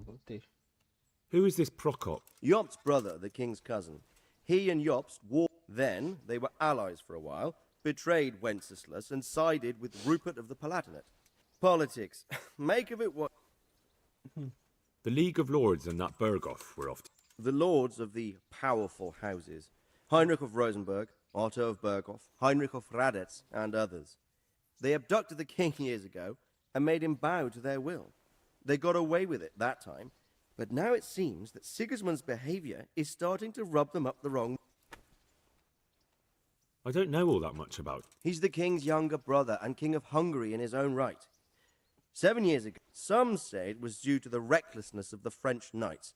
Voltei. Who is this Prokop? Yop's brother, the king's cousin. He and Yopst war. Then they were allies for a while, betrayed Wenceslas, and sided with Rupert of the Palatinate. Politics. Make of it what... The League of Lords and that Berghoff were often... The lords of the powerful houses. Heinrich of Rosenberg, Otto of Berghoff, Heinrich of Radetz, and others. They abducted the king years ago and made him bow to their will. They got away with it that time, but now it seems that Sigismund's behavior is starting to rub them up the wrong... I don't know all that much about... He's the king's younger brother and king of Hungary in his own right. 7 years ago, some say it was due to the recklessness of the French knights.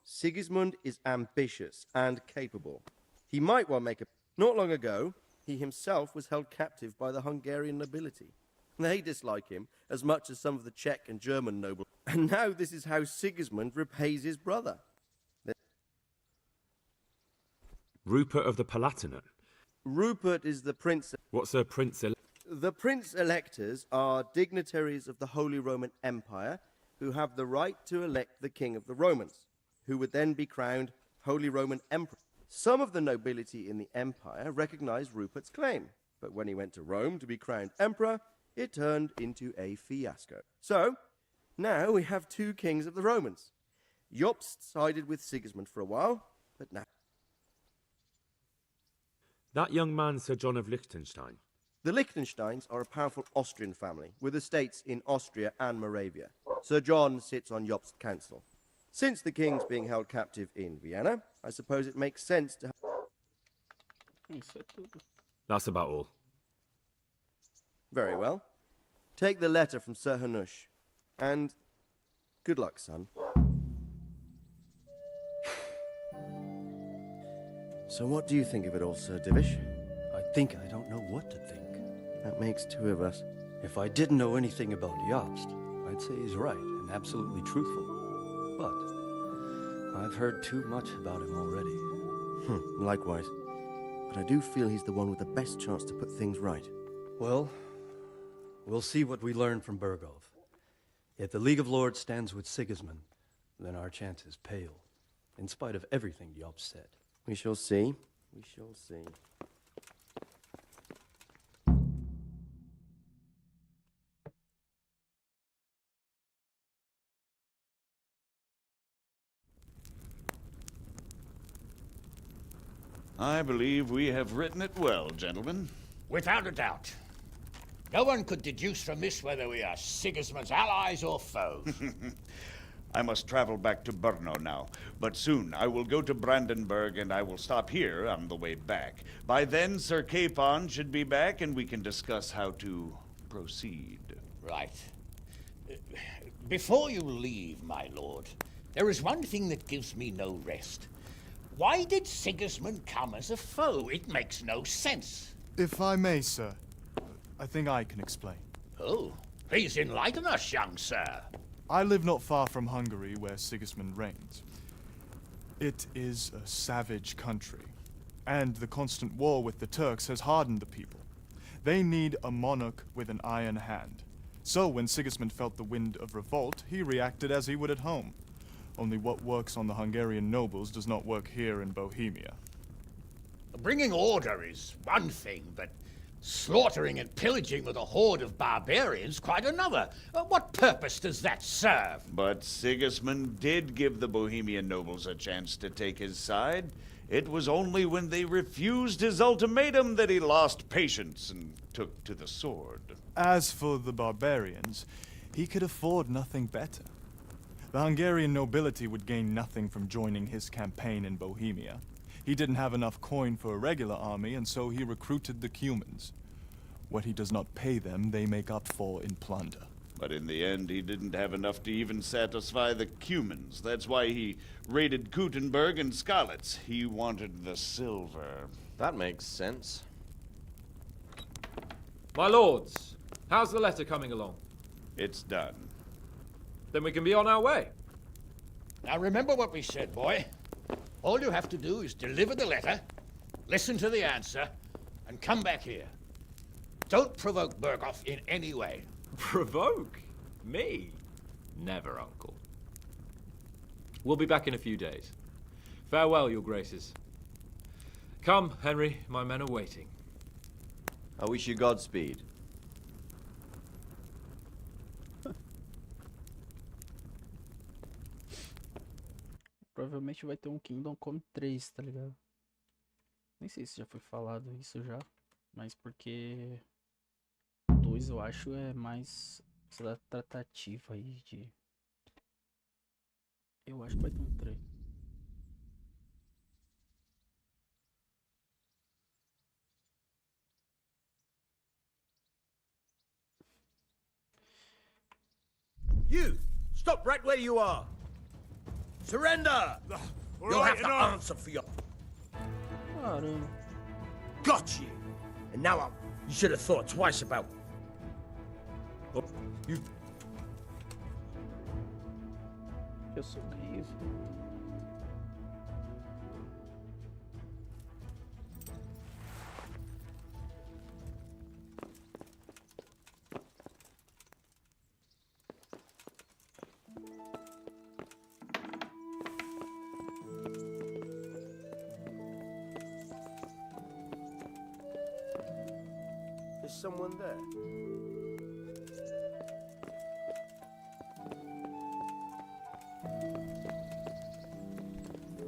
Sigismund is ambitious and capable. He might well make a... Not long ago, he himself was held captive by the Hungarian nobility. They dislike him as much as some of the Czech and German nobles. And now this is how Sigismund repays his brother. Rupert of the Palatinate? Rupert is the prince... What's a prince... The prince-electors are dignitaries of the Holy Roman Empire who have the right to elect the king of the Romans, who would then be crowned Holy Roman Emperor. Some of the nobility in the empire recognized Rupert's claim, but when he went to Rome to be crowned emperor, it turned into a fiasco. So, now we have two kings of the Romans. Jobst sided with Sigismund for a while, but now... That young man, Sir John of Liechtenstein. The Liechtensteins are a powerful Austrian family, with estates in Austria and Moravia. Sir John sits on Jobst's council. Since the king's being held captive in Vienna, I suppose it makes sense to... That's about all. Very well. Take the letter from Sir Hanush, and good luck, son. So what do you think of it all, Sir Divish? I think I don't know what to think. That makes two of us. If I didn't know anything about Jobst, I'd say he's right and absolutely truthful. But I've heard too much about him already. Likewise. But I do feel he's the one with the best chance to put things right. Well, we'll see what we learn from Bergov. If the League of Lords stands with Sigismund, then our chances pale, in spite of everything Jobst said. We shall see. We shall see. I believe we have written it well, gentlemen. Without a doubt. No one could deduce from this whether we are Sigismund's allies or foes. I must travel back to Brno now, but soon I will go to Brandenburg and I will stop here on the way back. By then, Sir Capon should be back and we can discuss how to proceed. Right. Before you leave, my lord, there is one thing that gives me no rest. Why did Sigismund come as a foe? It makes no sense. If I may, sir, I think I can explain. Oh, please enlighten us, young sir. I live not far from Hungary, where Sigismund reigns. It is a savage country, and the constant war with the Turks has hardened the people. They need a monarch with an iron hand. So when Sigismund felt the wind of revolt, he reacted as he would at home. Only what works on the Hungarian nobles does not work here in Bohemia. Bringing order is one thing, but slaughtering and pillaging with a horde of barbarians quite another. What purpose does that serve? But Sigismund did give the Bohemian nobles a chance to take his side. It was only when they refused his ultimatum that he lost patience and took to the sword. As for the barbarians, he could afford nothing better. The Hungarian nobility would gain nothing from joining his campaign in Bohemia. He didn't have enough coin for a regular army, and so he recruited the Cumans. What he does not pay them, they make up for in plunder. But in the end, he didn't have enough to even satisfy the Cumans. That's why he raided Kuttenberg and Skalitz. He wanted the silver. That makes sense. My lords, how's the letter coming along? It's done. Then we can be on our way. Now remember what we said, boy. All you have to do is deliver the letter, listen to the answer, and come back here. Don't provoke Berghoff in any way. Provoke? Me? Never, Uncle. We'll be back in a few days. Farewell, your graces. Come, Henry, my men are waiting. I wish you Godspeed. Provavelmente vai ter um Kingdom Come 3, tá ligado? Nem sei se já foi falado isso já, mas porque o 2 eu acho é mais essa tratativa aí de... Eu acho que vai ter um 3. You! Stop right where you are! Surrender! You'll have to answer for your... Caramba. Got you! And now you should have thought twice about... Oh, you... Eu sou livre. someone there?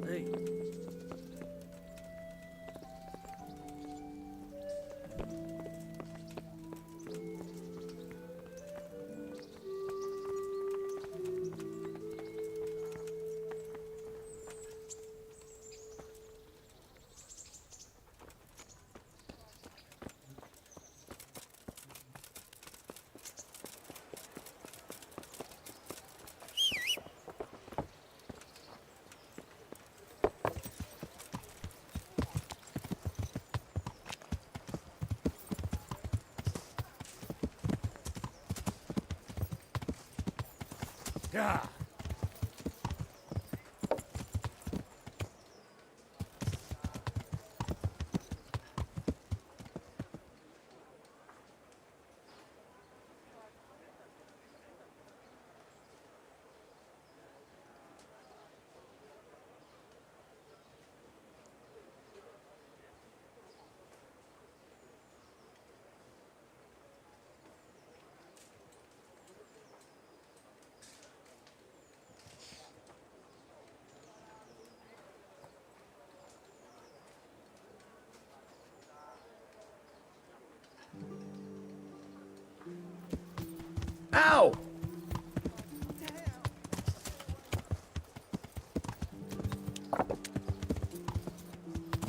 Hey. Yeah. Ow!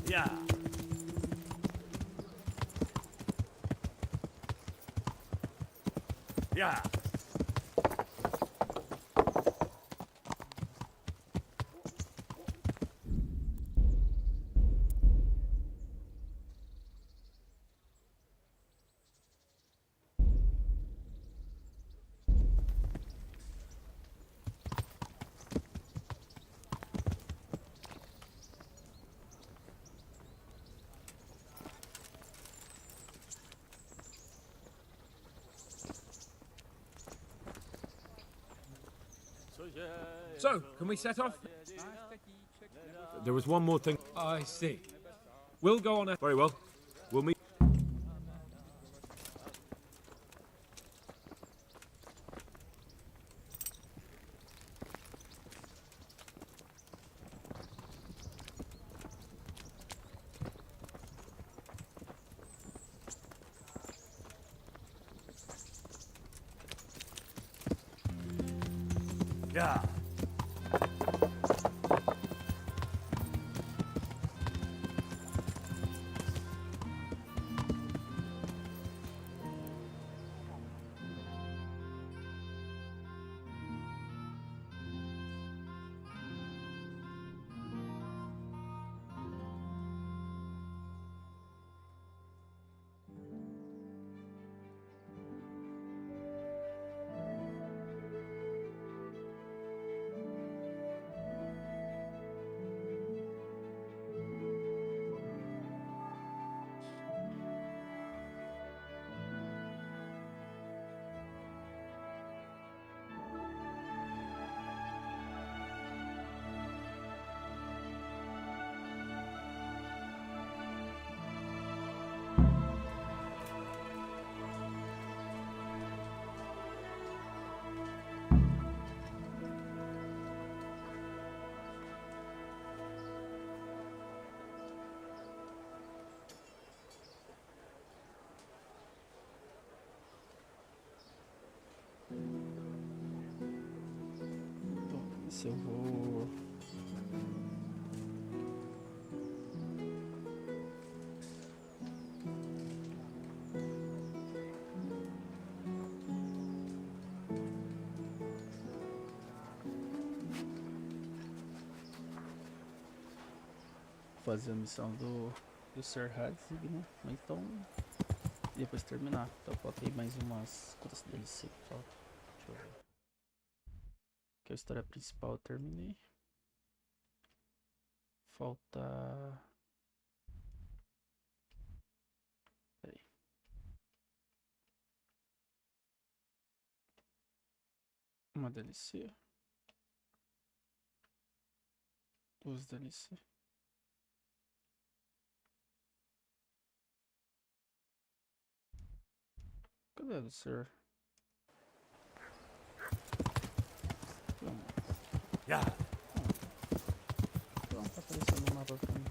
Yeah. Yeah. So, can we set off? There was one more thing. I see. We'll go on. Very well. We'll meet. Yeah. Se eu vou... fazer a missão do Sir Hadzig, né? Então, depois terminar. Então, faltei mais umas... Quantas DLC que falta? Deixa eu ver. Que a história principal eu terminei. Falta... Peraí. Uma DLC. 2 DLC. Cadê o Sir? Yeah. Não tá aparecendo no mapa pra mim.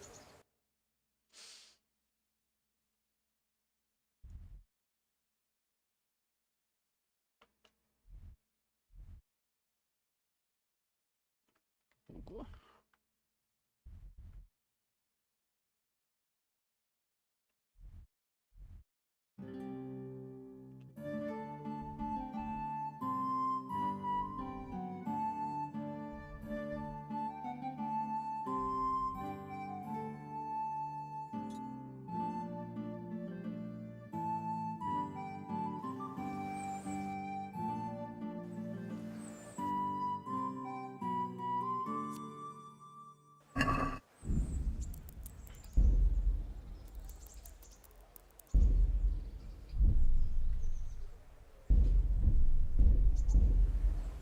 Bugou?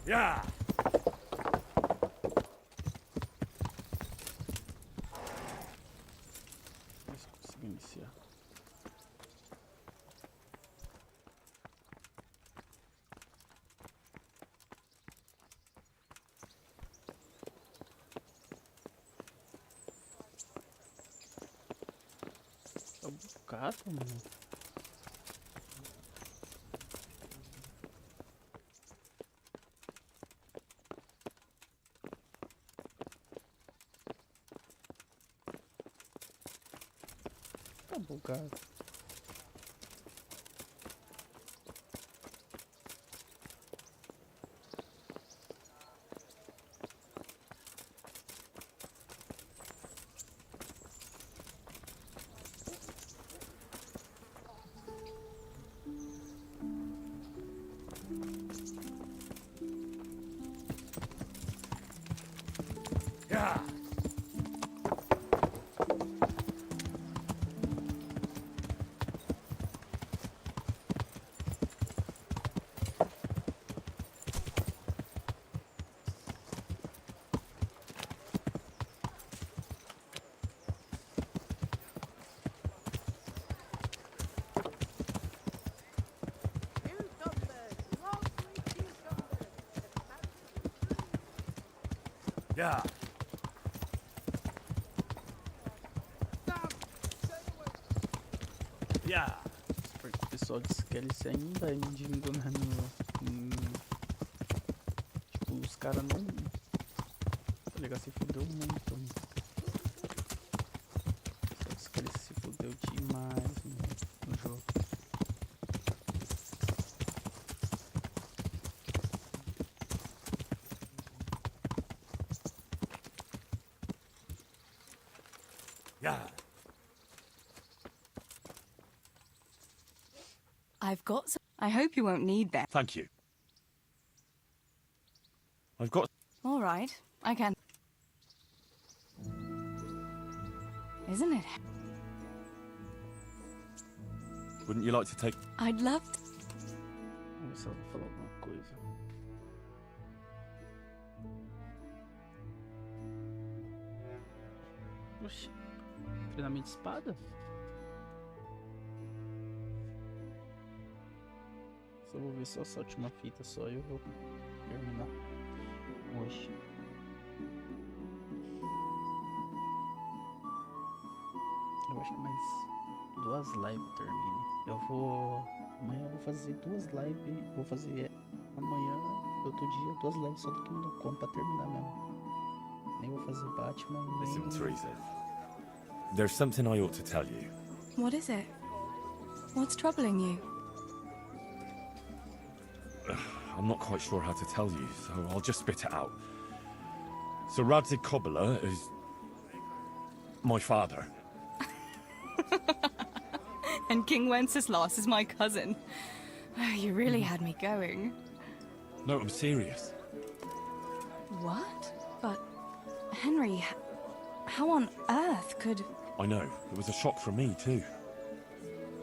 Yeah. Mas consegui iniciar. Tá bugado, mano. Tá bugado. Yeah. Yeah. Yeah. Porque o pessoal disse que eles ainda é mendigo, né? Tipo, os caras não. Tá ligado? Se fudeu muito. Só disse que ele se fudeu demais no jogo. Yeah. I've got some. I hope you won't need them. Thank you. I've got. All right, I can. Isn't it? Wouldn't you like to take? I'd love to. Vamos ver se ela vai falar alguma coisa. Oxi. Treinamento de espada? Só vou ver só essa última fita só e eu vou terminar hoje. Eu acho que mais 2 lives eu termino. Amanhã eu vou fazer 2 lives. Vou fazer amanhã, outro dia, 2 lives só do quando pra terminar mesmo. Nem vou fazer Batman. Listen, Teresa. There's something I ought to tell you. What is it? What's troubling you? I'm not quite sure how to tell you, so I'll just spit it out. So Radzig Kobyla is my father. And King Wenceslas is my cousin. You really had me going. No, I'm serious. What? But, Henry, how on earth could... I know, it was a shock for me too.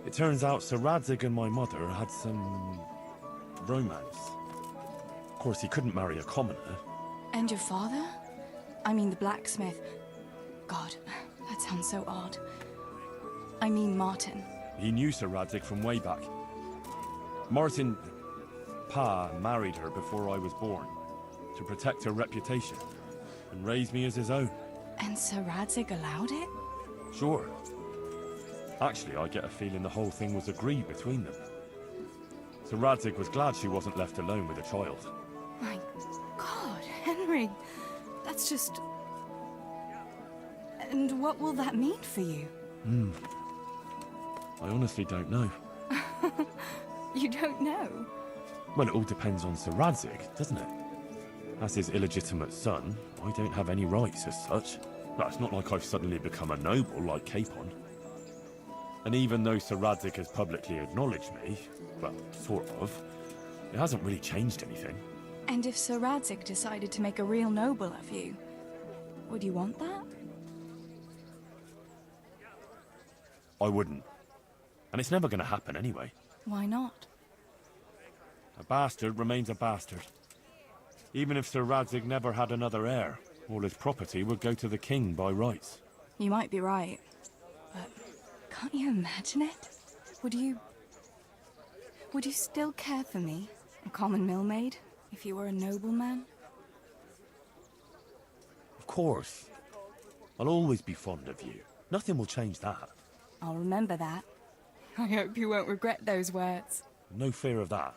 It turns out Sir Radzig and my mother had some romance. Of course, he couldn't marry a commoner. And your father? I mean the blacksmith. God, that sounds so odd. I mean Martin. He knew Sir Radzig from way back. Martin... Pa married her before I was born, to protect her reputation, and raise me as his own. And Sir Radzig allowed it? Sure. Actually, I get a feeling the whole thing was agreed between them. Sir Radzig was glad she wasn't left alone with a child. My God, Henry, that's just... And what will that mean for you? I honestly don't know. You don't know? Well, it all depends on Sir Radzig, doesn't it? As his illegitimate son, I don't have any rights as such. But it's not like I've suddenly become a noble like Capon. And even though Sir Radzig has publicly acknowledged me, well, sort of, it hasn't really changed anything. And if Sir Radzig decided to make a real noble of you, would you want that? I wouldn't. And it's never going to happen anyway. Why not? A bastard remains a bastard. Even if Sir Radzig never had another heir, all his property would go to the king by rights. You might be right, but can't you imagine it? Would you still care for me, a common millmaid, if you were a nobleman? Of course. I'll always be fond of you. Nothing will change that. I'll remember that. I hope you won't regret those words. No fear of that.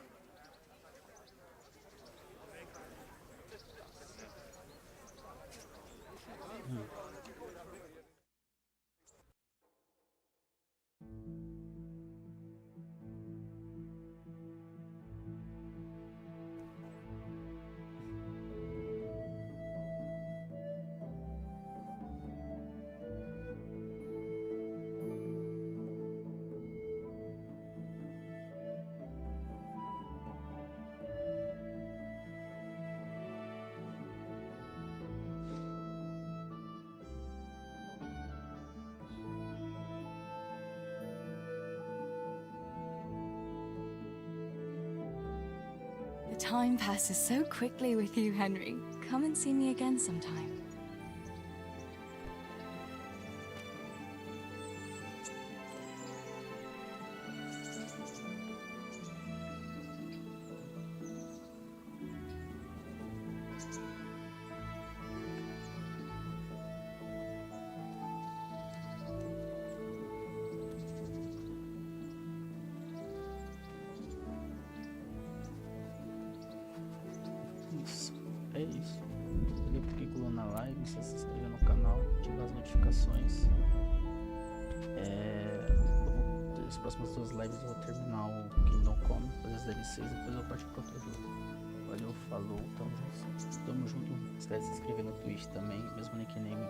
The time passes so quickly with you, Henry. Come and see me again sometime. É isso. Clique na live, se inscreva no canal, ative as notificações. As próximas 2 lives eu vou terminar o Kingdom Come, fazer as DLCs, depois eu partir para outro jogo. Valeu, falou, tamo junto. Não esquece de se inscrever no Twitch também, mesmo nickname